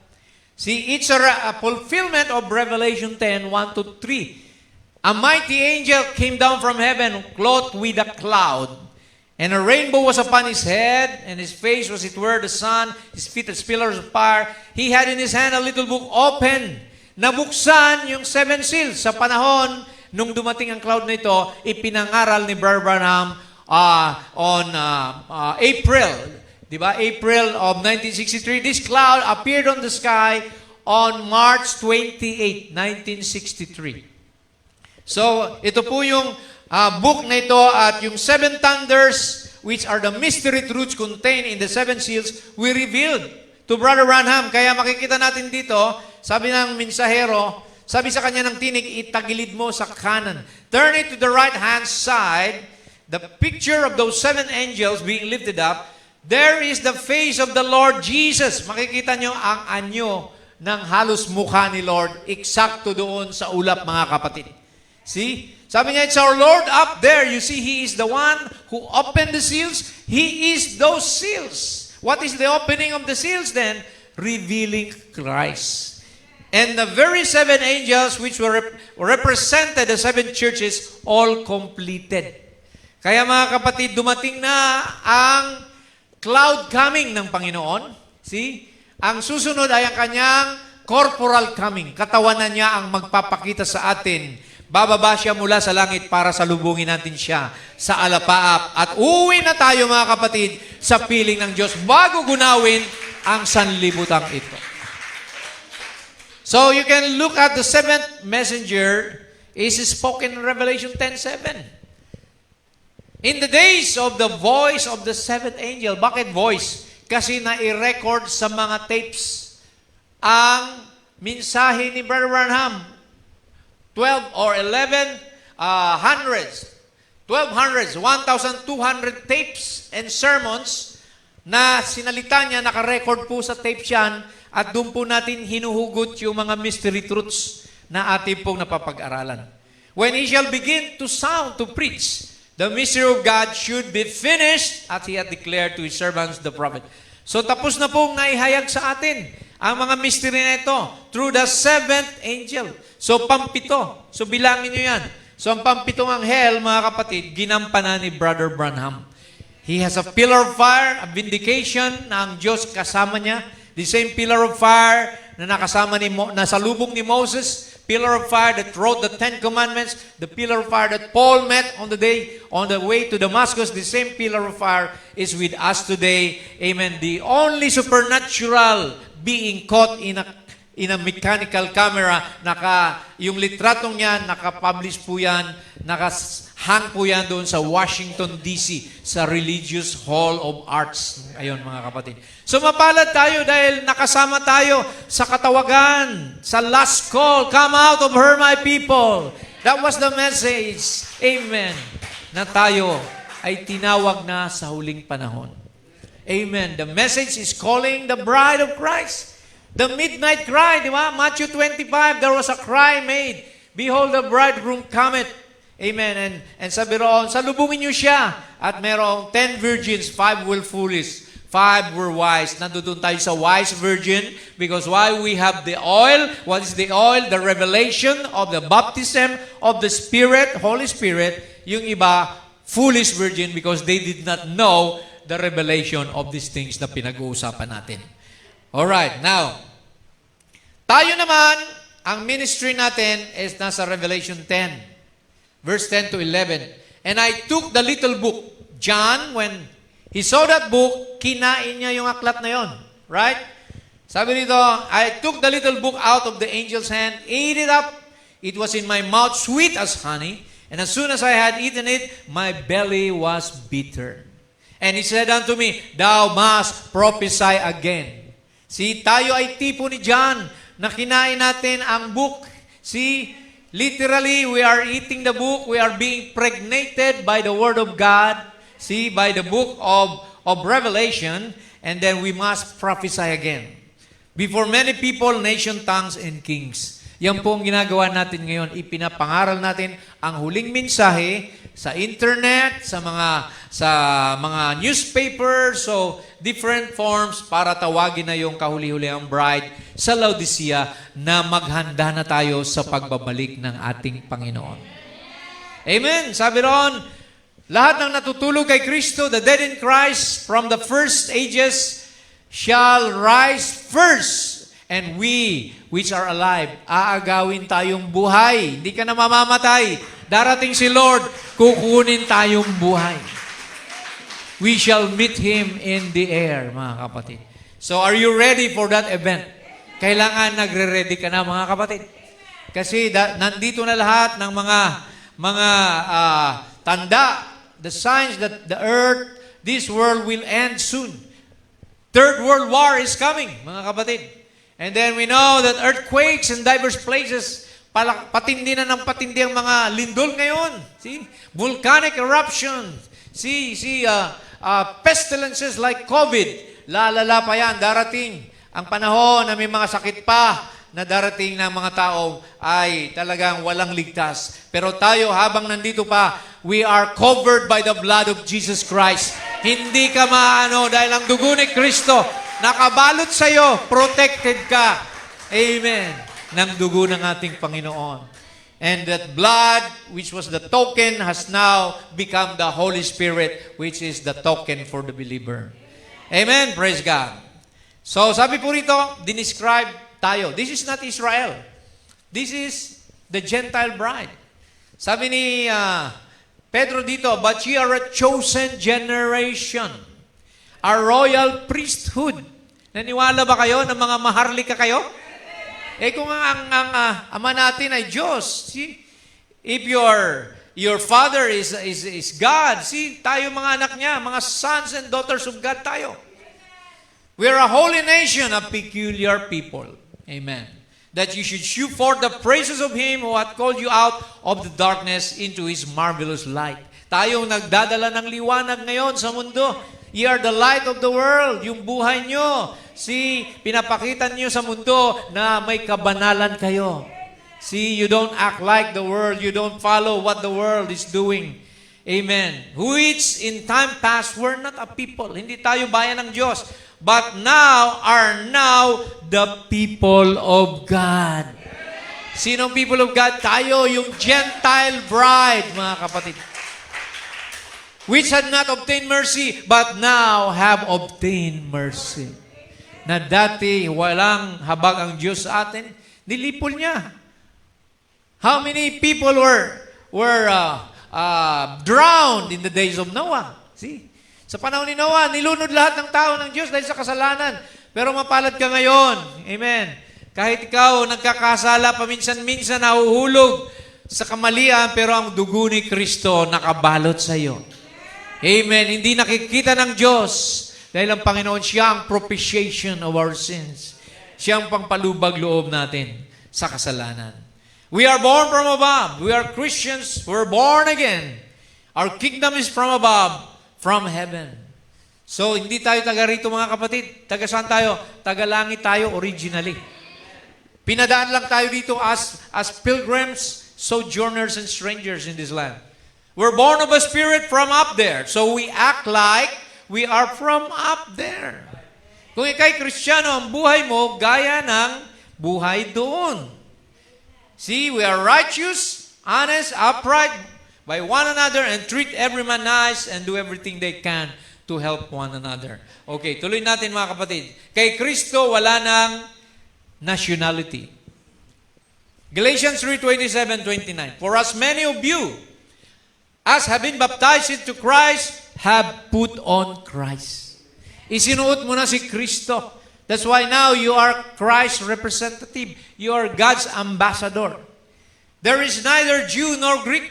See, it's a fulfillment of Revelation 10, 1 to 3. A mighty angel came down from heaven, clothed with a cloud, and a rainbow was upon his head, and his face was it were the sun, his feet as pillars of fire. He had in his hand a little book open. Nabuksan yung 7 seals. Sa panahon nung dumating ang cloud na ito, ipinangaral ni Brother Branham on April, di ba? April of 1963. This cloud appeared on the sky on March 28, 1963. So, ito po yung book na ito at yung 7 thunders, which are the mystery truths contained in the 7 seals, we revealed to Brother Branham. Kaya makikita natin dito, sabi ng mensahero, sabi sa kanya ng tinig, itagilid mo sa kanan. Turn it to the right-hand side. The picture of those 7 angels being lifted up, there is the face of the Lord Jesus. Makikita nyo ang anyo ng halos mukha ni Lord, eksakto doon sa ulap, mga kapatid. See? Sabi niya, it's our Lord up there. You see, He is the one who opened the seals. He is those seals. What is the opening of the seals then? Revealing Christ. And the very 7 angels which were represented, the 7 churches, all completed. Kaya mga kapatid, dumating na ang cloud coming ng Panginoon. See? Ang susunod ay ang kanyang corporal coming. Katawanan niya ang magpapakita sa atin. Bababa siya mula sa langit para salubungin natin siya sa alapaap. At uwi na tayo mga kapatid sa piling ng Diyos bago gunawin ang sanlibutang ito. So you can look at the 7th messenger is spoken in Revelation 10:7. In the days of the voice of the 7th angel. Bakit voice? Kasi na-i-record sa mga tapes ang mensahe ni Brother Branham. 12 or 11 hundreds. 1,200 tapes and sermons na sinalita niya, naka-record po sa tapes yan, at doon po natin hinuhugot yung mga mystery truths na ating pong napapag-aralan. When he shall begin to sound, to preach, the mystery of God should be finished as He had declared to His servants, the prophet. So tapos na pong naihayag sa atin ang mga mystery na ito through the 7th angel. So 7. So bilangin nyo yan. So ang 7 anghel, mga kapatid, ginampanan ni Brother Branham. He has a pillar of fire, a vindication na ang Diyos kasama niya. The same pillar of fire na nakasama nasalubong ni Moses, pillar of fire that wrote the 10 commandments, the pillar of fire that Paul met on the way to Damascus, the same pillar of fire is with us today. Amen. The only supernatural being caught in a mechanical camera, yung litratong yan, nakapublish po yan, nakahang po yan doon sa Washington, D.C., sa Religious Hall of Arts. Ayun, mga kapatid. So mapalad tayo dahil nakasama tayo sa katawagan, sa last call, come out of her, my people. That was the message. Amen. Na tayo ay tinawag na sa huling panahon. Amen. The message is calling the bride of Christ. The midnight cry, di ba? Matthew 25, there was a cry made. Behold, the bridegroom cometh. Amen. And sabi roon, salubungin niyo siya. At merong 10 virgins, 5 were foolish, 5 were wise. Nandoon tayo sa wise virgin because why we have the oil. What is the oil? The revelation of the baptism of the Spirit, Holy Spirit. Yung iba, foolish virgin because they did not know the revelation of these things na pinag-uusapan natin. Alright, now, tayo naman, ang ministry natin is nasa Revelation 10. verse 10 to 11. And I took the little book. John, when he saw that book, kinain niya yung aklat na yon. Right? Sabi nito, I took the little book out of the angel's hand, ate it up. It was in my mouth, sweet as honey. And as soon as I had eaten it, my belly was bitter. And he said unto me, thou must prophesy again. See, tayo ay tipo ni John na kinain natin ang book. See, literally, we are eating the book. We are being pregnated by the Word of God. See, by the book of Revelation. And then we must prophesy again. Before many people, nation, tongues, and kings. Yan po ang ginagawa natin ngayon. Ipinapangaral natin ang huling mensahe sa internet, sa mga newspaper, so different forms para tawagin na yung kahuli-hulihang bride sa Laodicea na maghanda na tayo sa pagbabalik ng ating Panginoon. Amen. Sabi ron, lahat ng natutulog kay Kristo, the dead in Christ from the first ages shall rise first. And we, which are alive, aagawin tayong buhay. Hindi ka na mamamatay. Darating si Lord, kukunin tayong buhay. We shall meet Him in the air, mga kapatid. So, are you ready for that event? Kailangan nagre-ready ka na, mga kapatid. Kasi nandito na lahat ng mga tanda, the signs that the earth, this world will end soon. Third World War is coming, mga kapatid. And then we know that earthquakes in diverse places, patindi na ng patindi ang mga lindol ngayon. See? Volcanic eruption. Pestilences like COVID. Lalala pa yan, darating. Ang panahon na may mga sakit pa na darating ng mga tao ay talagang walang ligtas. Pero tayo, habang nandito pa, we are covered by the blood of Jesus Christ. Hindi ka maano dahil ang dugo ni Kristo nakabalot sa'yo, protected ka. Amen. Ng dugo ng ating Panginoon. And that blood, which was the token, has now become the Holy Spirit, which is the token for the believer. Amen. Praise God. So, sabi po rito, dinescribe tayo. This is not Israel. This is the Gentile bride. Sabi ni Pedro dito, but ye are a chosen generation, a royal priesthood. Naniwala ba kayo na mga maharlika kayo? Kung ang ama natin ay Diyos, see? If your father is God, see, tayo mga anak niya, mga sons and daughters of God tayo. We are a holy nation, a peculiar people. Amen. That you should shew forth the praises of Him who hath called you out of the darkness into His marvelous light. Tayong nagdadala ng liwanag ngayon sa mundo. Ye are the light of the world. Yung buhay nyo. See, pinapakita nyo sa mundo na may kabanalan kayo. See, you don't act like the world. You don't follow what the world is doing. Amen. Which in time past were not a people. Hindi tayo bayan ng Diyos. But now are now the people of God. Sinong people of God? Tayo, yung Gentile bride, mga kapatid. Which had not obtained mercy, but now have obtained mercy. Na dati walang habag ang Diyos sa atin, nilipol niya. How many people were drowned in the days of Noah? See? Sa panahon ni Noah, nilunod lahat ng tao ng Diyos dahil sa kasalanan. Pero mapalad ka ngayon. Amen. Kahit ikaw nagkakasala, paminsan-minsan nahuhulog sa kamalian, pero ang dugo ni Kristo nakabalot sa iyo. Amen. Hindi nakikita ng Diyos dahil ang Panginoon, siya ang propitiation of our sins. Siya ang pangpalubag loob natin sa kasalanan. We are born from above. We are Christians. We're born again. Our kingdom is from above, from heaven. So, hindi tayo taga rito, mga kapatid. Taga saan tayo? Taga langit tayo originally. Pinadaan lang tayo dito as pilgrims, sojourners, and strangers in this land. We're born of a spirit from up there. So we act like we are from up there. Kung ikay Kristiyano, ang buhay mo gaya ng buhay doon. See, we are righteous, honest, upright by one another, and treat every man nice and do everything they can to help one another. Okay, tuloy natin, mga kapatid. Kay Kristo, wala ng nationality. Galatians 3:27-29. For as many of you as have been baptized into Christ, have put on Christ. Isinuot mo na si Kristo. That's why now you are Christ's representative. You are God's ambassador. There is neither Jew nor Greek.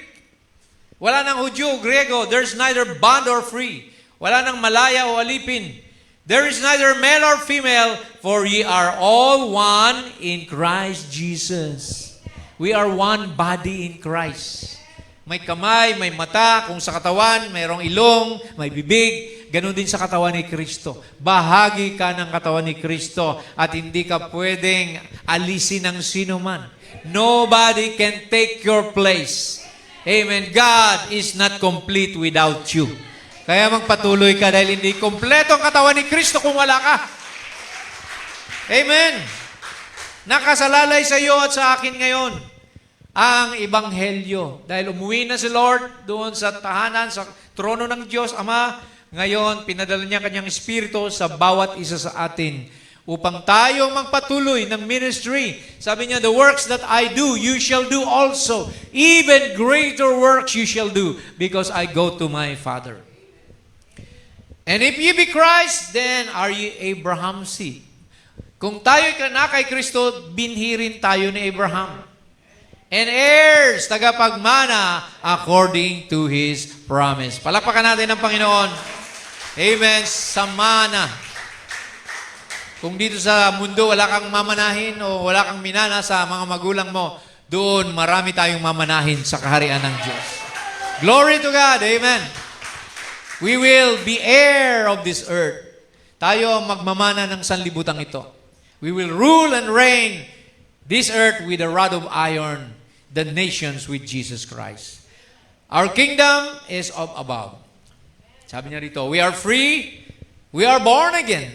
Wala nang Hudyo o Griego. There's neither bond or free. Wala nang Malaya o Alipin. There is neither male or female, for ye are all one in Christ Jesus. We are one body in Christ. May kamay, may mata, kung sa katawan, mayroong ilong, may bibig, ganun din sa katawan ni Kristo. Bahagi ka ng katawan ni Kristo at hindi ka pwedeng alisin ng sino man. Nobody can take your place. Amen. God is not complete without you. Kaya magpatuloy ka dahil hindi kompleto ang katawan ni Kristo kung wala ka. Amen. Nakasalalay sa iyo at sa akin ngayon ang Ebanghelyo. Dahil umuwi na si Lord doon sa tahanan, sa trono ng Diyos Ama, ngayon pinadala niya kanyang Espiritu sa bawat isa sa atin upang tayo magpatuloy ng ministry. Sabi niya, the works that I do, you shall do also. Even greater works you shall do because I go to my Father. And if ye be Christ, then are ye Abraham's seed. Kung tayo'y na kay Kristo, binhirin tayo ni Abraham. And heirs, tagapagmana, according to His promise. Palakpakan natin ang Panginoon. Amen. Samana. Kung dito sa mundo, wala kang mamanahin o wala kang minana sa mga magulang mo, doon marami tayong mamanahin sa kaharian ng Diyos. Glory to God. Amen. We will be heir of this earth. Tayo ang magmamana ng sanlibutang ito. We will rule and reign this earth with a rod of iron, the nations with Jesus Christ. Our kingdom is of above. Sabi niya rito, we are free, we are born again.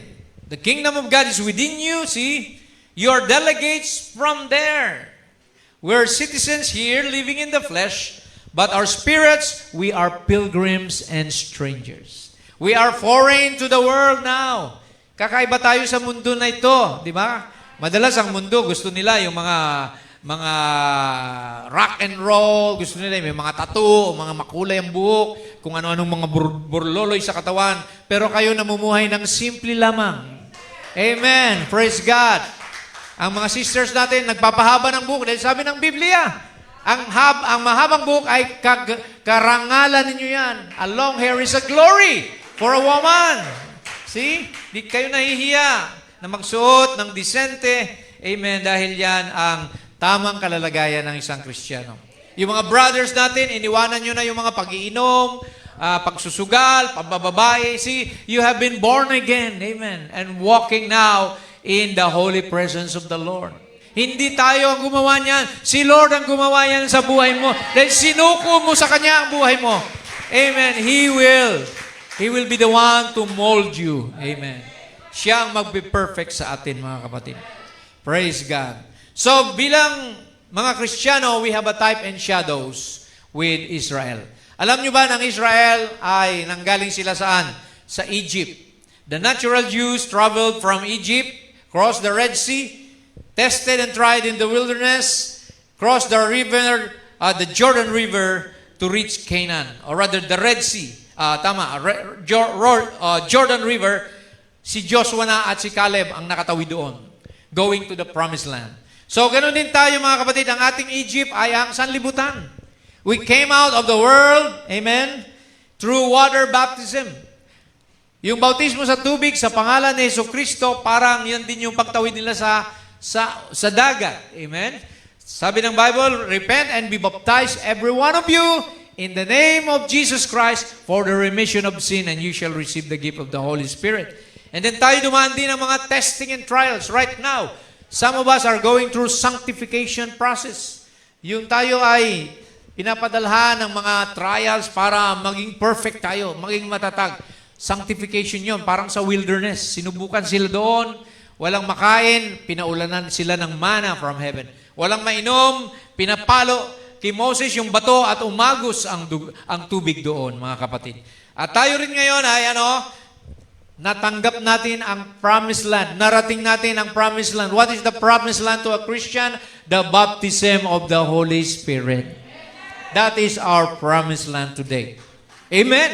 The kingdom of God is within you. See, you are delegates from there. We are citizens here living in the flesh, but our spirits, we are pilgrims and strangers. We are foreign to the world now. Kakaiba tayo sa mundo na ito, di ba? Madalas ang mundo, gusto nila yung mga rock and roll, gusto nila may mga tattoo, mga makulay ang buhok, kung ano-anong mga burloloy sa katawan. Pero kayo namumuhay ng simple lamang. Amen. Praise God. Ang mga sisters natin, nagpapahaba ng buhok dahil sabi ng Biblia, ang mahabang buhok ay karangalan ninyo yan. A long hair is a glory for a woman. See? Di kayo nahihiya na magsuot ng disente. Amen. Dahil yan ang tamang kalalagayan ng isang Kristiyano. Yung mga brothers natin, iniwanan nyo na yung mga pag-iinom, pagsusugal, pambababae. See, you have been born again. Amen. And walking now in the holy presence of the Lord. Hindi tayo ang gumawa niyan. Si Lord ang gumawa yan sa buhay mo. Dahil sinuko mo sa Kanya ang buhay mo. Amen. He will be the one to mold you. Amen. Siya ang magbe-perfect sa atin, mga kapatid. Praise God. So, bilang mga Kristiyano, we have a type and shadows with Israel. Alam nyo ba, ng Israel ay nanggaling sila saan? Sa Egypt. The natural Jews traveled from Egypt, crossed the Red Sea, tested and tried in the wilderness, crossed the river, the Jordan River to reach Canaan. Or rather, the Red Sea. Jordan River, si Joshua na at si Caleb ang nakatawid doon, going to the promised land. So, ganun din tayo mga kapatid, ang ating Egypt ay ang sanlibutan. We came out of the world, amen, through water baptism. Yung bautismo sa tubig, sa pangalan ni Jesucristo, parang yan din yung pagtawid nila sa dagat. Amen? Sabi ng Bible, repent and be baptized, every one of you, in the name of Jesus Christ, for the remission of sin, and you shall receive the gift of the Holy Spirit. And then tayo dumaan din ng mga testing and trials right now. Some of us are going through sanctification process. Yung tayo ay pinapadalhan ng mga trials para maging perfect tayo, maging matatag. Sanctification yon, parang sa wilderness. Sinubukan sila doon, walang makain, pinaulanan sila ng manna from heaven. Walang mainom, pinapalo kay Moses yung bato at umagos ang tubig doon, mga kapatid. At tayo rin ngayon ay natanggap natin ang promised land. Narating natin ang promised land. What is the promised land to a Christian? The baptism of the Holy Spirit. That is our promised land today. Amen.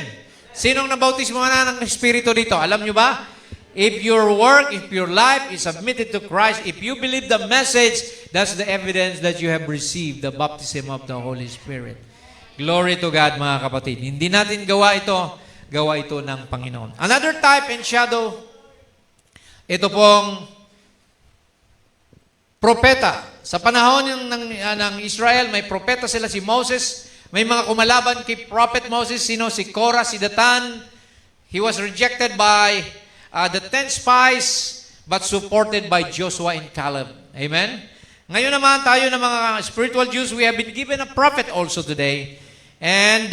Sinong nabautismo na ng Espiritu dito? Alam nyo ba? If your work, if your life is submitted to Christ, if you believe the message, that's the evidence that you have received the baptism of the Holy Spirit. Glory to God, mga kapatid. Hindi natin gawa ito ng Panginoon. Another type and shadow, ito pong propeta. Sa panahon ng Israel, may propeta sila, si Moses. May mga kumalaban kay Prophet Moses. Sino? Si Korah, si Datan. He was rejected by the 10 spies, but supported by Joshua and Caleb. Amen? Ngayon naman, tayo na mga spiritual Jews, we have been given a prophet also today. And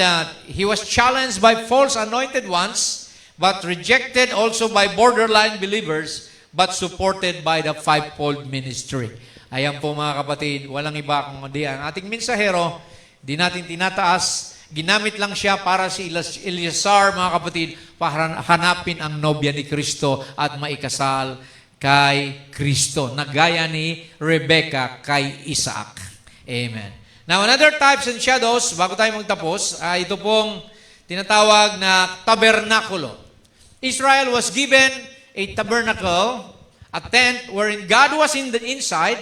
he was challenged by false anointed ones, but rejected also by borderline believers, but supported by the fivefold ministry. Ayan po mga kapatid, walang iba kundi ang ating mensahero, di natin tinataas, ginamit lang siya para si Eleazar, mga kapatid, para hanapin ang nobya ni Kristo at maikasal kay Kristo, na gaya ni Rebecca kay Isaac. Amen. Now, another types and shadows, bago tayo magtapos, ito pong tinatawag na tabernakulo. Israel was given a tabernacle, a tent wherein God was in the inside,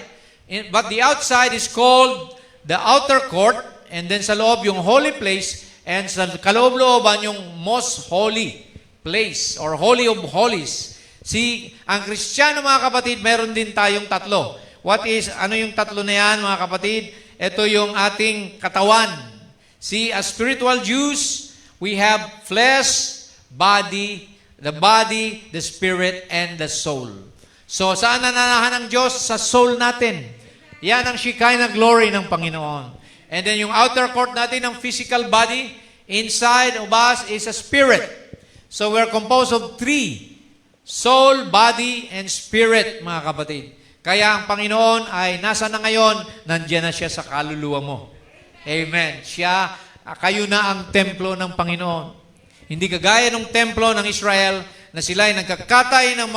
but the outside is called the outer court, and then sa loob yung holy place, and sa kaloob-looban yung most holy place or holy of holies. Ang Kristiyano, mga kapatid, meron din tayong tatlo. Ano yung tatlo na yan, mga kapatid? Ito yung ating katawan. As spiritual Jews, we have flesh, the body, the spirit, and the soul. So, saan nananahan ng Diyos? Sa soul natin. Yan ang Shekinah glory ng Panginoon. And then yung outer court natin ng physical body, inside of us is a spirit. So we're composed of three: soul, body, and spirit, mga kapatid. Kaya ang Panginoon ay nasa na ngayon, nandiyan na siya sa kaluluwa mo. Amen. Kayo na ang templo ng Panginoon. Hindi kagaya ng templo ng Israel na sila ay nagkakatay ng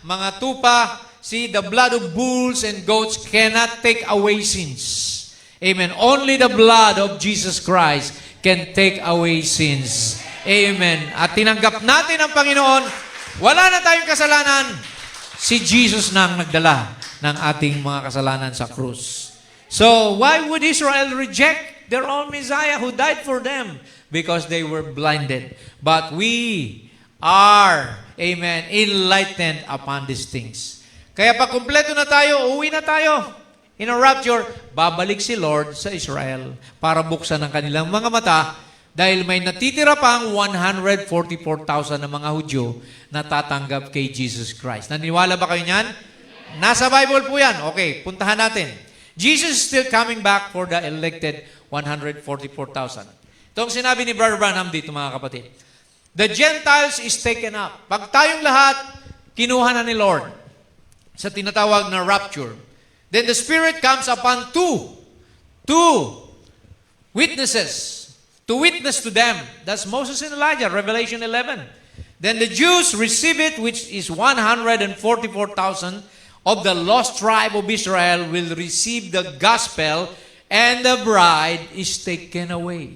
mga tupa. The blood of bulls and goats cannot take away sins. Amen. Only the blood of Jesus Christ can take away sins. Amen. At tinanggap natin ang Panginoon, wala na tayong kasalanan. Si Jesus na ang nagdala ng ating mga kasalanan sa krus. So, why would Israel reject their own Messiah who died for them? Because they were blinded. But we are, amen, enlightened upon these things. Kaya pag kumpleto na tayo, uwi na tayo. In a rapture, babalik si Lord sa Israel para buksan ang kanilang mga mata dahil may natitira pang 144,000 na mga Hudyo na tatanggap kay Jesus Christ. Naniwala ba kayo niyan? Nasa Bible po yan. Okay, puntahan natin. Jesus is still coming back for the elected 144,000. Ito ang sinabi ni Brother Branham dito, mga kapatid. The Gentiles is taken up. Pag tayong lahat, kinuha na ni Lord sa tinatawag na rapture. Then the Spirit comes upon two witnesses, to witness to them. That's Moses and Elijah, Revelation 11. Then the Jews receive it, which is 144,000 of the lost tribe of Israel will receive the gospel, and the bride is taken away.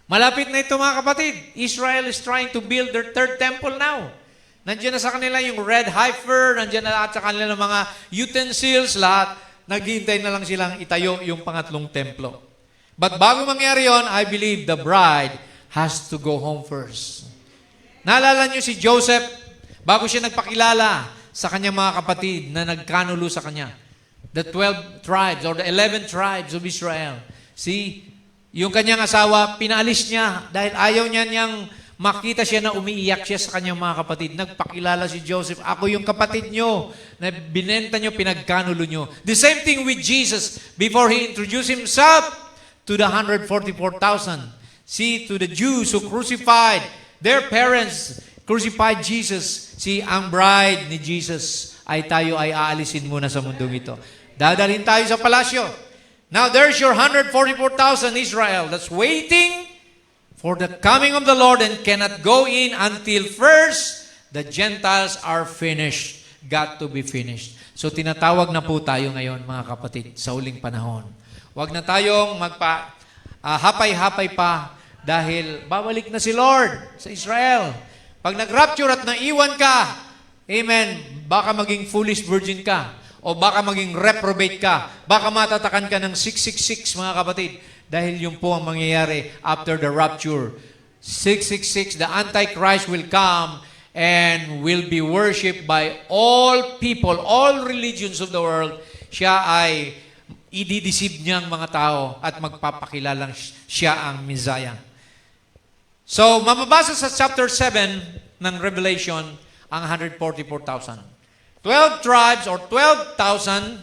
Malapit na ito, mga kapatid. Israel is trying to build their third temple now. Nandiyan na sa kanila yung red heifer, nandiyan na at sa kanila mga utensils, lahat. Naghihintay na lang silang itayo yung pangatlong templo. But bago mangyari yon, I believe the bride has to go home first. Naalala niyo si Joseph, bago siya nagpakilala sa kanyang mga kapatid na nagkanulo sa kanya. The 12 tribes or the 11 tribes of Israel. Yung kanyang asawa, pinaalis niya dahil ayaw niyang makita siya na umiiyak siya sa kanyang mga kapatid. Nagpakilala si Joseph, ako yung kapatid nyo, na binenta nyo, pinagkanulo nyo. The same thing with Jesus, before He introduced Himself to the 144,000. To the Jews who crucified, their parents crucified Jesus. Ang bride ni Jesus tayo ay aalisin muna sa mundong ito. Dadalhin tayo sa palasyo. Now there's your 144,000 Israel that's waiting for the coming of the Lord and cannot go in until first the Gentiles are finished. Got to be finished. So tinatawag na po tayo ngayon, mga kapatid, sa huling panahon. Huwag na tayong hapay-hapay pa dahil babalik na si Lord sa Israel. Pag nag-rapture at naiwan ka, amen, baka maging foolish virgin ka o baka maging reprobate ka. Baka matatakan ka ng 666, mga kapatid, dahil yun po ang mangyayari after the rapture. 666, the Antichrist will come and will be worshipped by all people, all religions of the world. Siya ay idideceive niyang mga tao at magpapakilalang siya ang Messiah. So, mababasa sa chapter 7 ng Revelation ang 144,000. 12 tribes or 12,000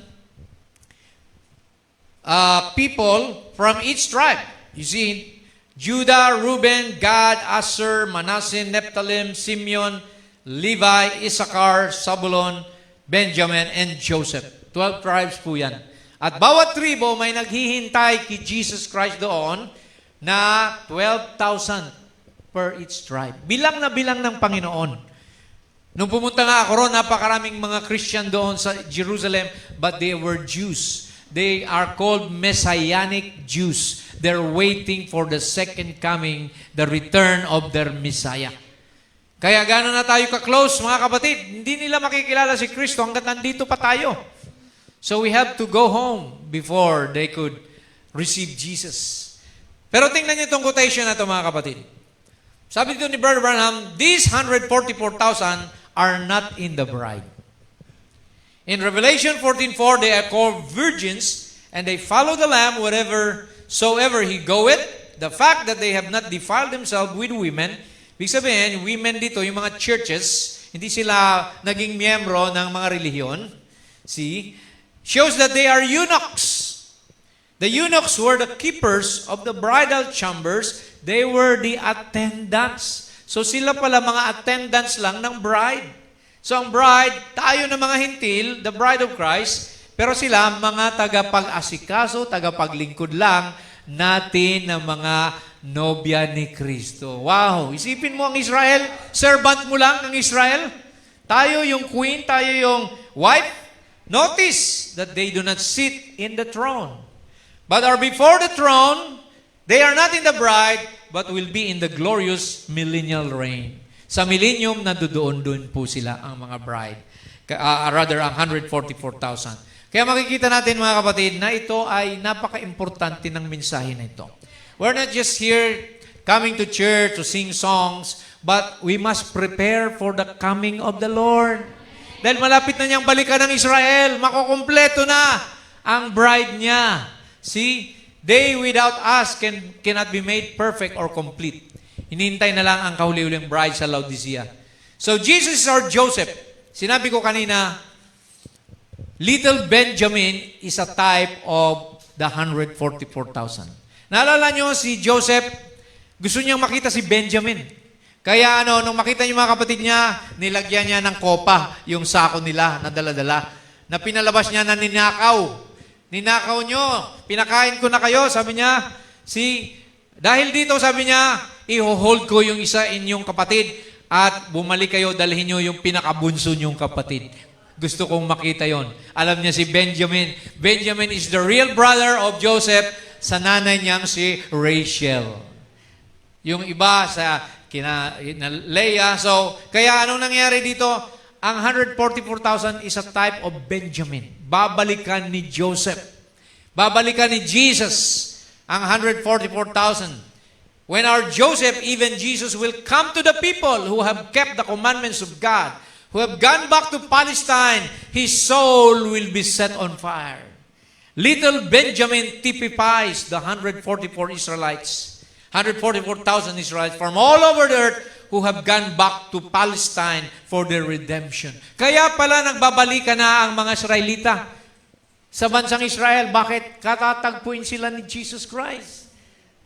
people from each tribe. You see, Judah, Reuben, Gad, Asher, Manasseh, Nephthalim, Simeon, Levi, Issachar, Zabulon, Benjamin, and Joseph. 12 tribes po yan. At bawat tribo may naghihintay kay Jesus Christ doon na 12,000 per each tribe. Bilang na bilang ng Panginoon. Nung pumunta nga ako roon, napakaraming mga Christian doon sa Jerusalem, but they were Jews. They are called Messianic Jews. They're waiting for the second coming, the return of their Messiah. Kaya gano'n na tayo ka-close, mga kapatid. Hindi nila makikilala si Kristo hanggat nandito pa tayo. So we have to go home before they could receive Jesus. Pero tingnan niyo itong quotation na ito, mga kapatid. Sabi dito ni Brother Branham, these 144,000 are not in the bride. In Revelation 14:4, they are called virgins, and they follow the Lamb wheresoever he goeth. The fact that they have not defiled themselves with women, ibig sabihin, women dito, yung mga churches, hindi sila naging miyembro ng mga relihiyon, see, shows that they are eunuchs. The eunuchs were the keepers of the bridal chambers. They were the attendants. So sila pala mga attendants lang ng bride. So ang bride, tayo na mga hintil, the bride of Christ, pero sila mga tagapag-asikaso, tagapaglingkod lang natin ng mga nobya ni Kristo. Wow! Isipin mo ang Israel, servant mo lang ang Israel. Tayo yung queen, tayo yung wife. Notice that they do not sit in the throne, but are before the throne. They are not in the bride, but will be in the glorious millennial reign. Sa millennium, nandoon po sila ang mga bride. Rather, ang 144,000. Kaya makikita natin, mga kapatid, na ito ay napaka-importante ng mensahe na ito. We're not just here coming to church to sing songs, but we must prepare for the coming of the Lord. Dahil malapit na niyang balikan ng Israel, makukumpleto na ang bride niya. See, they without us cannot be made perfect or complete. Hinihintay na lang ang kahuli-huling bride sa Laodicea. So, Jesus is our Joseph. Sinabi ko kanina, little Benjamin is a type of the 144,000. Naalala nyo si Joseph, gusto niyang makita si Benjamin. Kaya nung makita niyo mga kapatid niya, nilagyan niya ng kopa yung sako nila na dala-dala, na pinalabas niya na ninakaw. Ninakaw nyo, pinakain ko na kayo, sabi niya, dahil dito, sabi niya, i-hold ko yung isa inyong kapatid at bumalik kayo, dalhin nyo yung pinakabunso nyong kapatid. Gusto kong makita yon. Alam niya si Benjamin. Benjamin is the real brother of Joseph sa nanay niyang si Rachel. Yung iba sa Leah. So, kaya anong nangyari dito? Ang 144,000 is a type of Benjamin. Babalikan ni Joseph. Babalikan ni Jesus ang 144,000. When our Joseph, even Jesus, will come to the people who have kept the commandments of God, who have gone back to Palestine, his soul will be set on fire. Little Benjamin typifies the 144 Israelites, 144,000 Israelites from all over the earth who have gone back to Palestine for their redemption. Kaya pala nagbabalikan na ang mga Israelita sa bansang Israel. Bakit? Katatagpuin sila ni Jesus Christ.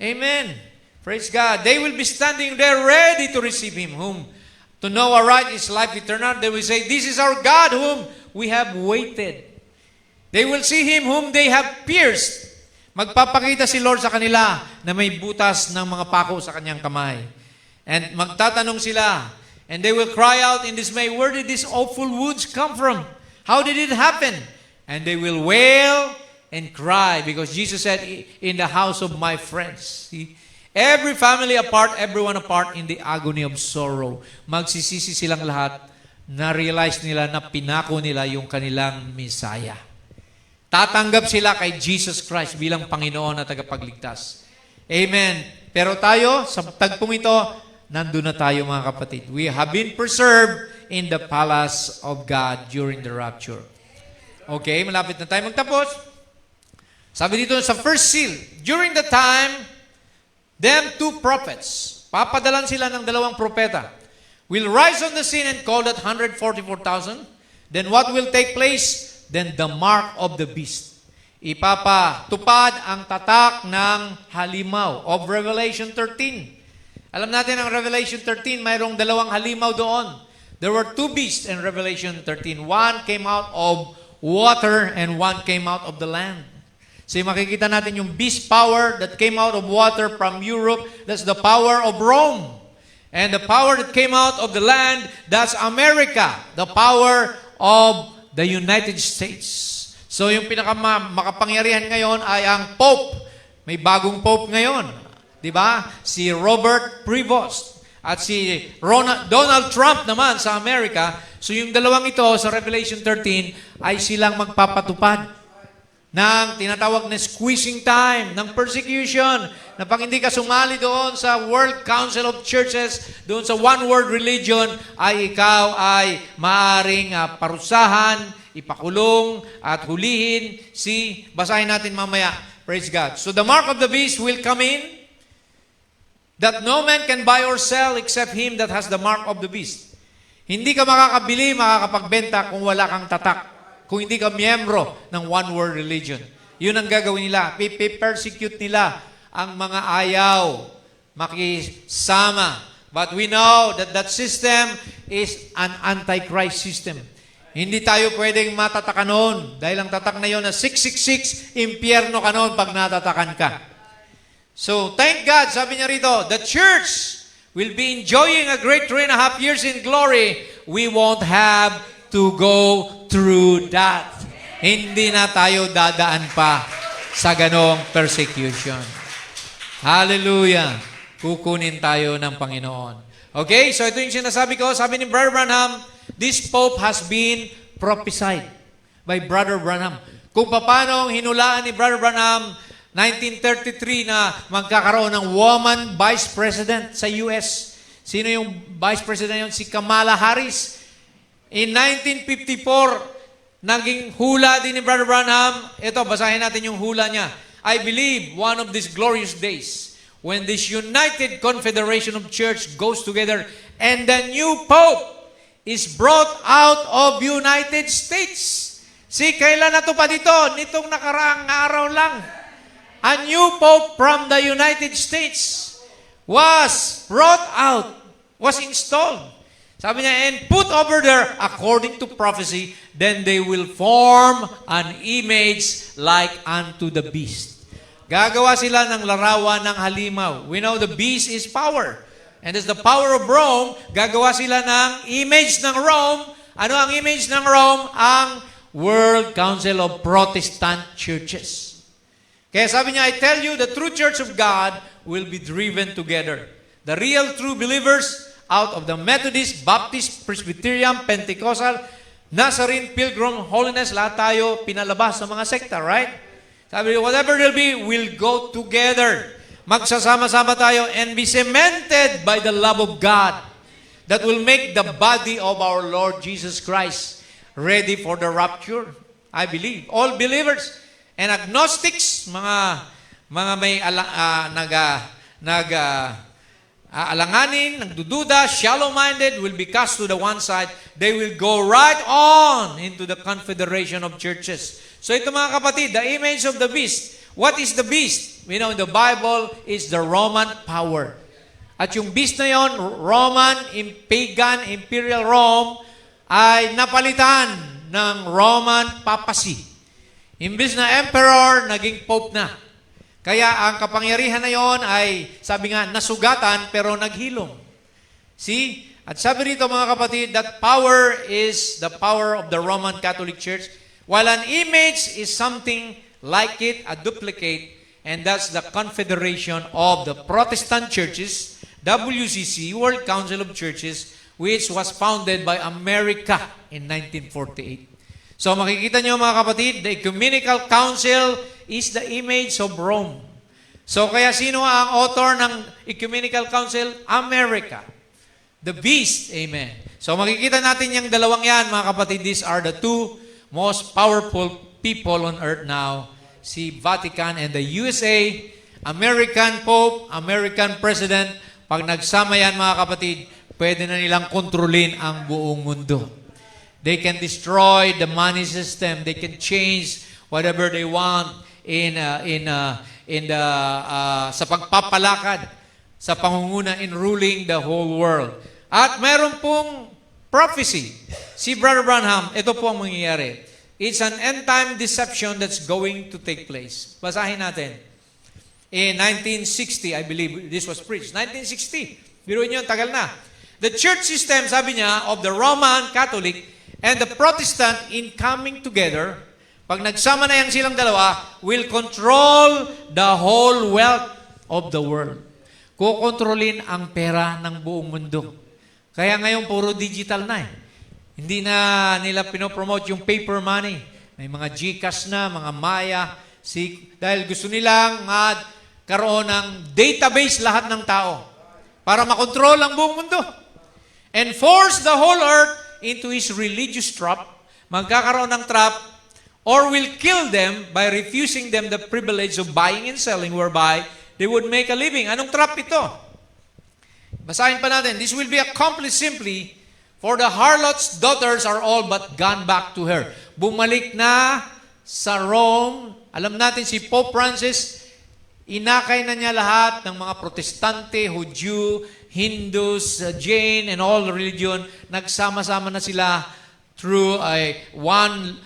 Amen. Praise God. They will be standing there ready to receive Him, whom to know aright is life eternal. They will say, this is our God whom we have waited. They will see Him whom they have pierced. Magpapakita si Lord sa kanila na may butas ng mga pako sa kanyang kamay. And magtatanong sila, and they will cry out in dismay, where did these awful wounds come from? How did it happen? And they will wail and cry because Jesus said, in the house of my friends. See? Every family apart, everyone apart in the agony of sorrow. Magsisisi silang lahat. Na-realize nila na pinako nila yung kanilang Messiah. Tatanggap sila kay Jesus Christ bilang Panginoon at tagapagligtas. Amen. Pero tayo, sa tagpong ito, nandun na tayo mga kapatid. We have been preserved in the palace of God during the rapture. Okay, malapit na tayo magtapos. Sabi dito sa first seal, during the time, them two prophets, papadalan sila ng dalawang propeta, will rise on the scene and call that 144,000. Then what will take place? Then the mark of the beast. Ipapatupad ang tatak ng halimaw of Revelation 13. Alam natin ang Revelation 13, mayroong dalawang halimaw doon. There were two beasts in Revelation 13. One came out of water and one came out of the land. So makikita natin yung beast power that came out of water from Europe, that's the power of Rome. And the power that came out of the land, that's America, the power of the United States. So yung makapangyarihan ngayon ay ang Pope. May bagong Pope ngayon. Di ba? Si Robert Prevost. At si Donald Trump naman sa Amerika. So yung dalawang ito sa Revelation 13 ay silang magpapatupad ng tinatawag na squeezing time, ng persecution, na pag hindi ka sumali doon sa World Council of Churches, doon sa one world religion, ay ikaw ay maaring parusahan, ipakulong, at hulihin. Basahin natin mamaya. Praise God. So the mark of the beast will come in, that no man can buy or sell except him that has the mark of the beast. Hindi ka makakabili, makakapagbenta kung wala kang tatak. Kung hindi ka miyembro ng one world religion. Yun ang gagawin nila. Persecute nila ang mga ayaw makisama. But we know that that system is an antichrist system. Hindi tayo pwedeng matatakan noon. Dahil ang tatak na yun na 666, impyerno ka noon pag natatakan ka. So, thank God, sabi niya rito, the church will be enjoying a great 3.5 years in glory. We won't have to go through that. Hindi na tayo dadaan pa sa ganong persecution. Hallelujah. Kukunin tayo ng Panginoon. Okay, so ito yung sinasabi ko. Sabi ni Brother Branham, this Pope has been prophesied by Brother Branham. Kung paano hinulaan ni Brother Branham 1933 na magkakaroon ng woman vice president sa US. Sino yung vice president yun? Si Kamala Harris. In 1954, naging hula din ni Brother Branham. Ito, basahin natin yung hula niya. I believe one of these glorious days when this united confederation of church goes together and the new Pope is brought out of United States. Kailan na ito pa dito? Nitong nakaraang araw lang. A new Pope from the United States was brought out, was installed. Sabi niya, and put over there, according to prophecy, then they will form an image like unto the beast. Gagawa sila ng larawan ng halimaw. We know the beast is power. And as the power of Rome, gagawa sila ng image ng Rome. Ano ang image ng Rome? Ang World Council of Protestant Churches. Kaya sabi niya, I tell you, the true church of God will be driven together. The real true believers out of the Methodist, Baptist, Presbyterian, Pentecostal, Nazarene, Pilgrim, Holiness, lahat tayo pinalabas sa mga sekta, right? Sabi, whatever they'll be, we'll go together. Magsasama-sama tayo and be cemented by the love of God that will make the body of our Lord Jesus Christ ready for the rapture. I believe. All believers and agnostics, mga may alanganin, nagdududa, shallow-minded, will be cast to the one side. They will go right on into the confederation of churches. So ito mga kapatid, the image of the beast. What is the beast? We know in the Bible is the Roman power. At yung beast na yon, Roman, pagan, imperial Rome, ay napalitan ng Roman papacy. Imbis na emperor, naging pope na. Kaya ang kapangyarihan na yon ay, sabi nga, nasugatan pero naghilom. See? At sabi rito mga kapatid, that power is the power of the Roman Catholic Church, while an image is something like it, a duplicate, and that's the Confederation of the Protestant Churches, WCC, World Council of Churches, which was founded by America in 1948. So makikita nyo mga kapatid, the Ecumenical Council is the image of Rome. So kaya sino ang author ng Ecumenical Council? America. The beast. Amen. So makikita natin yung dalawang yan mga kapatid. These are the two most powerful people on earth now. Si Vatican and the USA, American Pope, American President. Pag nagsama yan mga kapatid, pwede na nilang kontrolin ang buong mundo. They can destroy the money system. They can change whatever they want sa pagpapalakad, sa pangunguna in ruling the whole world. At meron pong prophecy. Si Brother Branham, ito po ang mangyayari. It's an end-time deception that's going to take place. Basahin natin. In 1960, I believe this was preached. 1960. Biruin nyo, tagal na. The church system, sabi niya, of the Roman Catholic and the Protestant in coming together, pag nagsama na yan silang dalawa, will control the whole wealth of the world. Kukontrolin ang pera ng buong mundo. Kaya ngayon, puro digital na eh. Hindi na nila pinopromote yung paper money. May mga GCash na, mga Maya, dahil gusto nilang karoon ng database lahat ng tao para makontrol ang buong mundo. And force the whole earth into his religious trap, magkakaroon ng trap, or will kill them by refusing them the privilege of buying and selling whereby they would make a living. Anong trap ito? Basahin pa natin. This will be accomplished simply for the harlot's daughters are all but gone back to her. Bumalik na sa Rome. Alam natin si Pope Francis, inakay na niya lahat ng mga Protestante, Hudyo, Hindus, Jain, and all religion, nagsama-sama na sila through one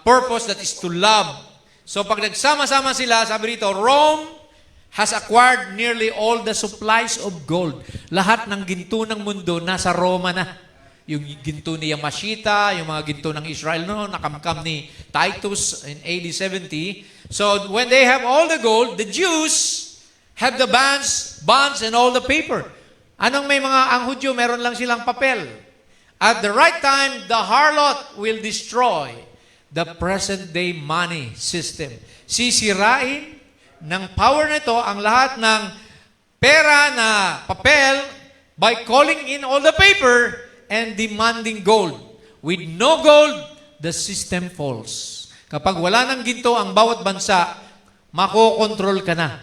purpose that is to love. So pag nagsama-sama sila, sabi rito, Rome has acquired nearly all the supplies of gold. Lahat ng ginto ng mundo nasa Roma na. Yung ginto ni Yamashita, yung mga ginto ng Israel, nakamkam ni Titus in AD 70. So when they have all the gold, the Jews have the bonds, and all the paper. Anong may mga, ang Hudyo, meron lang silang papel. At the right time, the harlot will destroy the present-day money system. Sisirain ng power nito ang lahat ng pera na papel by calling in all the paper and demanding gold. With no gold, the system falls. Kapag wala ng ginto ang bawat bansa, makokontrol ka na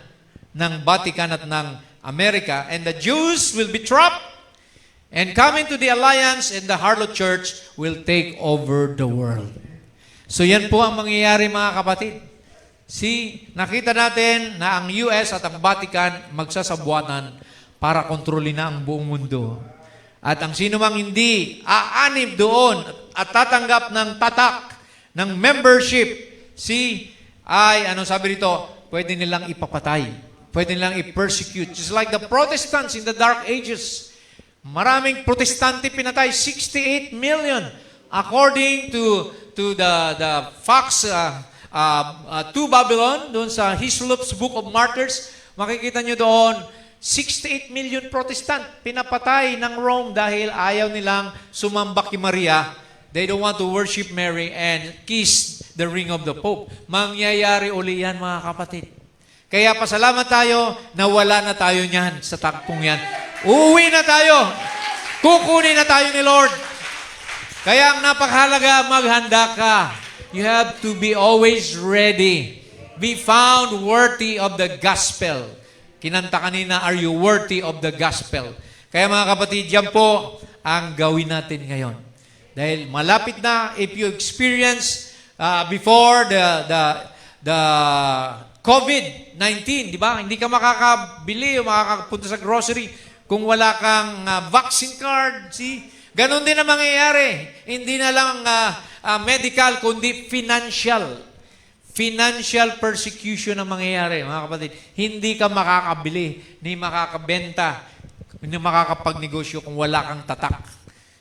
ng Vatican at ng America, and the Jews will be trapped and come into the alliance, and the harlot church will take over the world. So yan po ang mangyayari mga kapatid. Nakita natin na ang US at ang Vatican magsasabuatan para kontrolin na ang buong mundo. At ang sino mang hindi aanib doon at tatanggap ng tatak, ng membership, sabi rito, pwede nilang ipapatay. Pwede nilang i-persecute. Just like the Protestants in the Dark Ages. Maraming Protestante pinatay, 68 million. According to the facts to Babylon, doon sa Hislop's Book of Martyrs, makikita nyo doon, 68 million Protestant pinapatay ng Rome dahil ayaw nilang sumamba kay Maria. They don't want to worship Mary and kiss the ring of the Pope. Mangyayari uli yan mga kapatid. Kaya pasalamat tayo na wala na tayo niyan sa takpong yan. Uuwi na tayo. Kukunin na tayo ni Lord. Kaya ang napakahalaga, maghanda ka. You have to be always ready. Be found worthy of the gospel. Kinanta kanina, are you worthy of the gospel? Kaya mga kapatid, yan po ang gawin natin ngayon. Dahil malapit na, if you experience before the COVID-19, di ba? Hindi ka makakabili o makakapunta sa grocery kung wala kang vaccine card. Ganon din ang mangyayari. Hindi na lang medical, kundi financial. Financial persecution ang mangyayari, mga kapatid. Hindi ka makakabili, ni makakabenta, ni makakapagnegosyo kung wala kang tatak.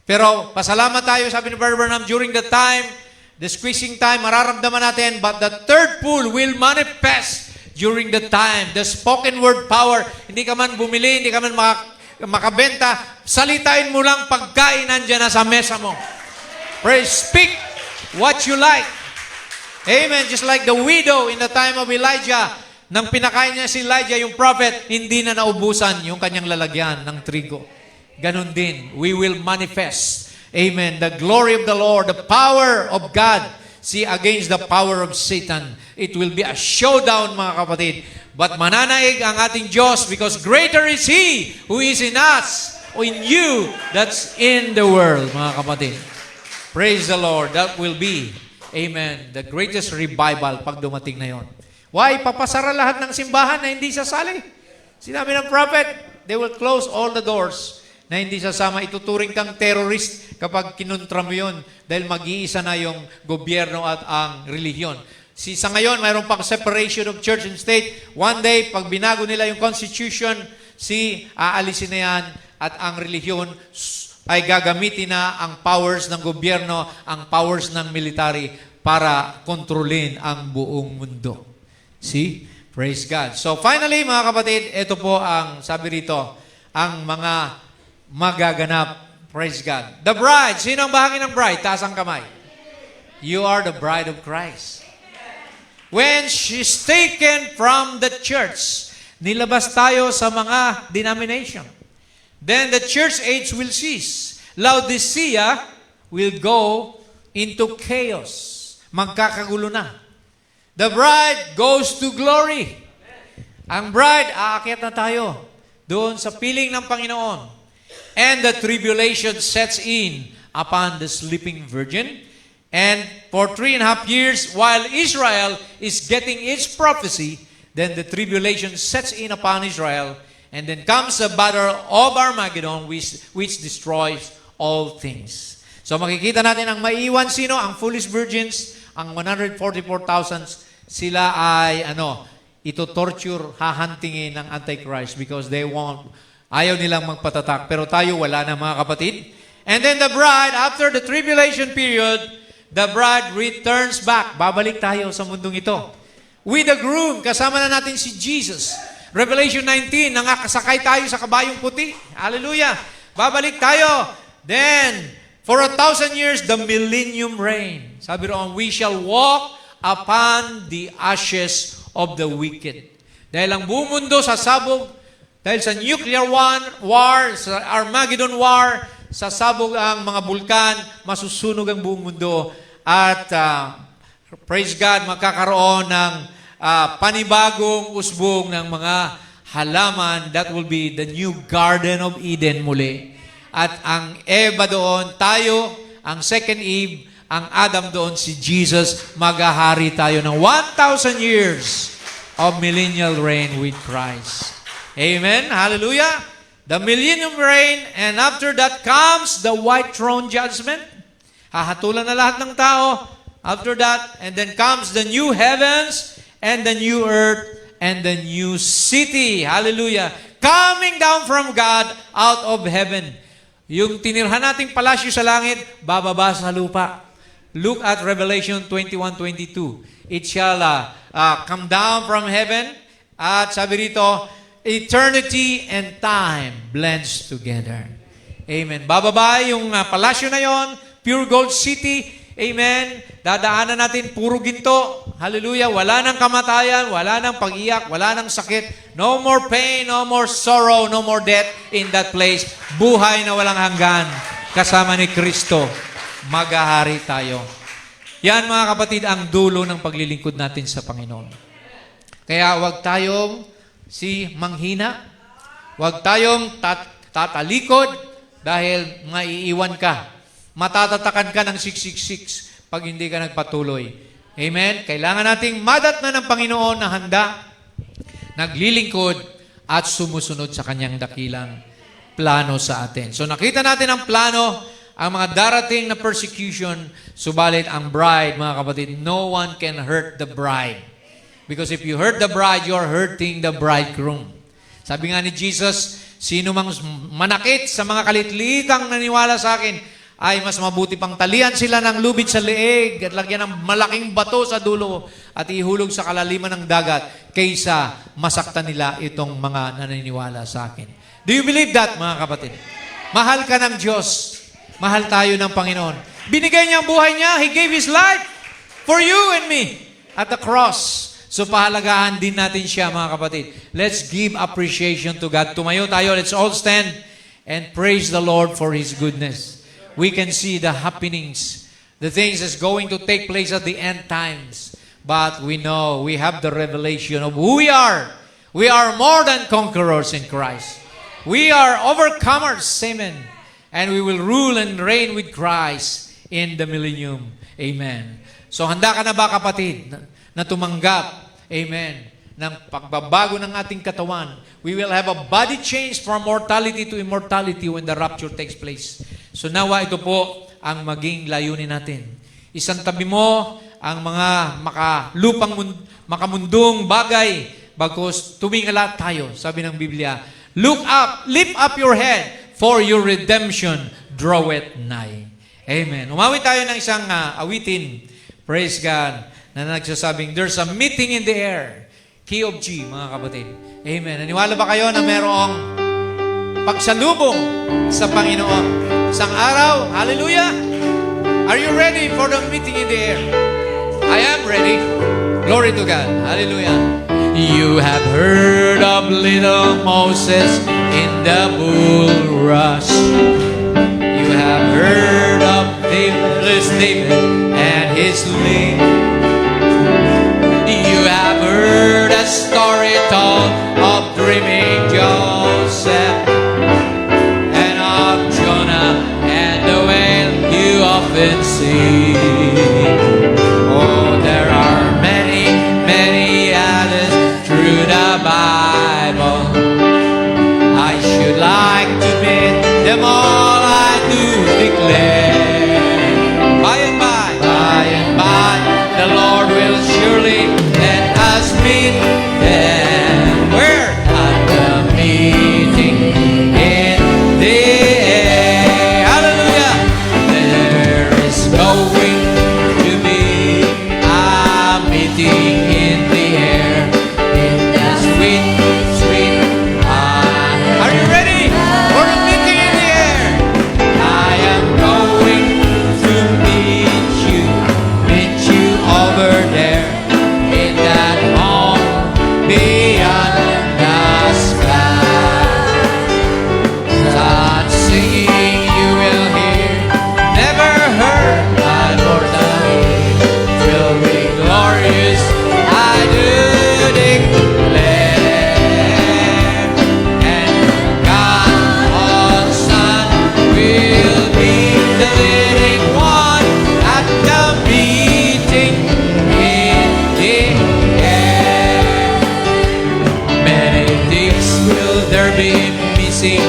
Pero pasalamat tayo, sabi ni Brother Branham, during the time The squeezing time, mararamdaman natin, but the third pull will manifest during the time. The spoken word power, hindi ka man bumili, hindi ka man makabenta, salitain mo lang pagkain nandiyan na sa mesa mo. Praise, speak what you like. Amen. Just like the widow in the time of Elijah, nang pinakain niya si Elijah, yung prophet, hindi na naubusan yung kanyang lalagyan ng trigo. Ganon din, we will manifest. Amen. The glory of the Lord, the power of God, see, against the power of Satan. It will be a showdown, mga kapatid. But mananaig ang ating Diyos because greater is He who is in us, o in you, that's in the world, mga kapatid. Praise the Lord. That will be, amen, the greatest revival pag dumating na yon. Why? Papasara lahat ng simbahan na hindi sasali. Sinabi ng prophet, they will close all the doors na hindi sasama. Ituturing kang terrorist kapag kinontra mo yun dahil mag-iisa na yung gobyerno at ang relihiyon. Sa ngayon, mayroon pang separation of church and state. One day, pag binago nila yung constitution, aalisin na yan at ang relihiyon ay gagamitin na ang powers ng gobyerno, ang powers ng military para kontrolin ang buong mundo. See? Praise God. So finally, mga kapatid, ito po ang sabi rito, ang mga magaganap. Praise God. The bride. Sino ang bahagi ng bride? Taas ang kamay. You are the bride of Christ. When she's taken from the church, nilabas tayo sa mga denomination. Then the church age will cease. Laodicea will go into chaos. Magkakagulo na. The bride goes to glory. Ang bride, aakyat na tayo doon sa piling ng Panginoon. And the tribulation sets in upon the sleeping virgin. And for 3.5 years, while Israel is getting its prophecy, then the tribulation sets in upon Israel. And then comes the battle of Armageddon, which destroys all things. So makikita natin ang maiiwan sino? Ang foolish virgins, ang 144,000, sila ay ito-torture, hahantingin ng Antichrist because ayaw nilang magpatatak. Pero tayo wala na, mga kapatid. And then the bride, after the tribulation period, the bride returns back. Babalik tayo sa mundong ito. With the groom, kasama na natin si Jesus. Revelation 19, nakasakay tayo sa kabayong puti. Hallelujah. Babalik tayo. Then, for 1,000 years, the millennium reign. Sabi roon, we shall walk upon the ashes of the wicked. Dahil ang buong mundo sasabog, dahil sa nuclear war, sa Armageddon war, sasabog ang mga bulkan, masusunog ang buong mundo, at praise God, magkakaroon ng panibagong usbong ng mga halaman. That will be the new Garden of Eden muli. At ang Eva doon, tayo, ang second Eve, ang Adam doon, si Jesus, maghahari tayo ng 1,000 years of millennial reign with Christ. Amen? Hallelujah! The millennium reign, and after that comes the white throne judgment. Hahatulan na lahat ng tao. After that, and then comes the new heavens, and the new earth, and the new city. Hallelujah! Coming down from God out of heaven. Yung tinirhan nating palasyo sa langit, bababa sa lupa. Look at Revelation 21:22. It shall come down from heaven. At sabi rito, eternity and time blends together. Amen. Bababa yung palasyo na yon, pure gold city. Amen. Dadaanan natin puro ginto. Hallelujah. Wala nang kamatayan, wala nang pag-iyak, wala nang sakit. No more pain, no more sorrow, no more death in that place. Buhay na walang hanggan. Kasama ni Kristo. Maghahari tayo. Yan, mga kapatid, ang dulo ng paglilingkod natin sa Panginoon. Kaya huwag tayong manghina. Huwag tayong tatalikod dahil maiiwan ka. Matatatakan ka ng 666 pag hindi ka nagpatuloy. Amen? Kailangan nating madatna ng Panginoon na handa, naglilingkod, at sumusunod sa kanyang dakilang plano sa atin. So nakita natin ang plano, ang mga darating na persecution, subalit ang bride, mga kapatid, no one can hurt the bride. Because if you hurt the bride, you are hurting the bridegroom. Sabi nga ni Jesus, sino mang manakit sa mga kalitlitang naniwala sa akin, ay mas mabuti pang talian sila ng lubid sa leeg at lagyan ng malaking bato sa dulo at ihulog sa kalaliman ng dagat kaysa masaktan nila itong mga naniniwala sa akin. Do you believe that, mga kapatid? Mahal ka ng Diyos. Mahal tayo ng Panginoon. Binigay niya ang buhay niya. He gave His life for you and me at the cross. So pahalagahan din natin siya, mga kapatid. Let's give appreciation to God. Tumayo tayo. Let's all stand and praise the Lord for His goodness. We can see the happenings, the things that's going to take place at the end times. But we know, we have the revelation of who we are. We are more than conquerors in Christ. We are overcomers, amen. And we will rule and reign with Christ in the millennium. Amen. So handa ka na ba, kapatid, na tumanggap, amen, ng pagbabago ng ating katawan? We will have a body change from mortality to immortality when the rapture takes place. So nawa ito po ang maging layunin natin. Isang tabi mo ang mga makamundong bagay bagkus tumingala tayo. Sabi ng Biblia, look up, lift up your head, for your redemption draweth nigh. Amen. Umawit tayo ng isang awitin, praise God, na nagsasabing, there's a meeting in the air. Key of G, mga kapatid. Amen. Naniwala ba kayo na merong pagsalubong sa Panginoon? Isang araw, hallelujah! Are you ready for the meeting in the air? I am ready. Glory to God. Hallelujah. You have heard of little Moses in the bulrush. You have heard of David and his link. You have heard a story told of dreaming Joseph and of Jonah and the whale you often see. Oh, there are many, many others through the Bible. I should like to meet them all, I do declare. By and by, the Lord will surely let us meet them. Where? At the meeting in the air. Hallelujah! There is going to be a meeting in the air. In the sweet, sweet Are you ready for a meeting in the air? I am going to meet you over there in that home beyond the sky. Such singing you will hear, never heard by mortal ear. Will be glorious, I do declare. And God all Son will be the leading one at the meeting in the air. Many things will there be missing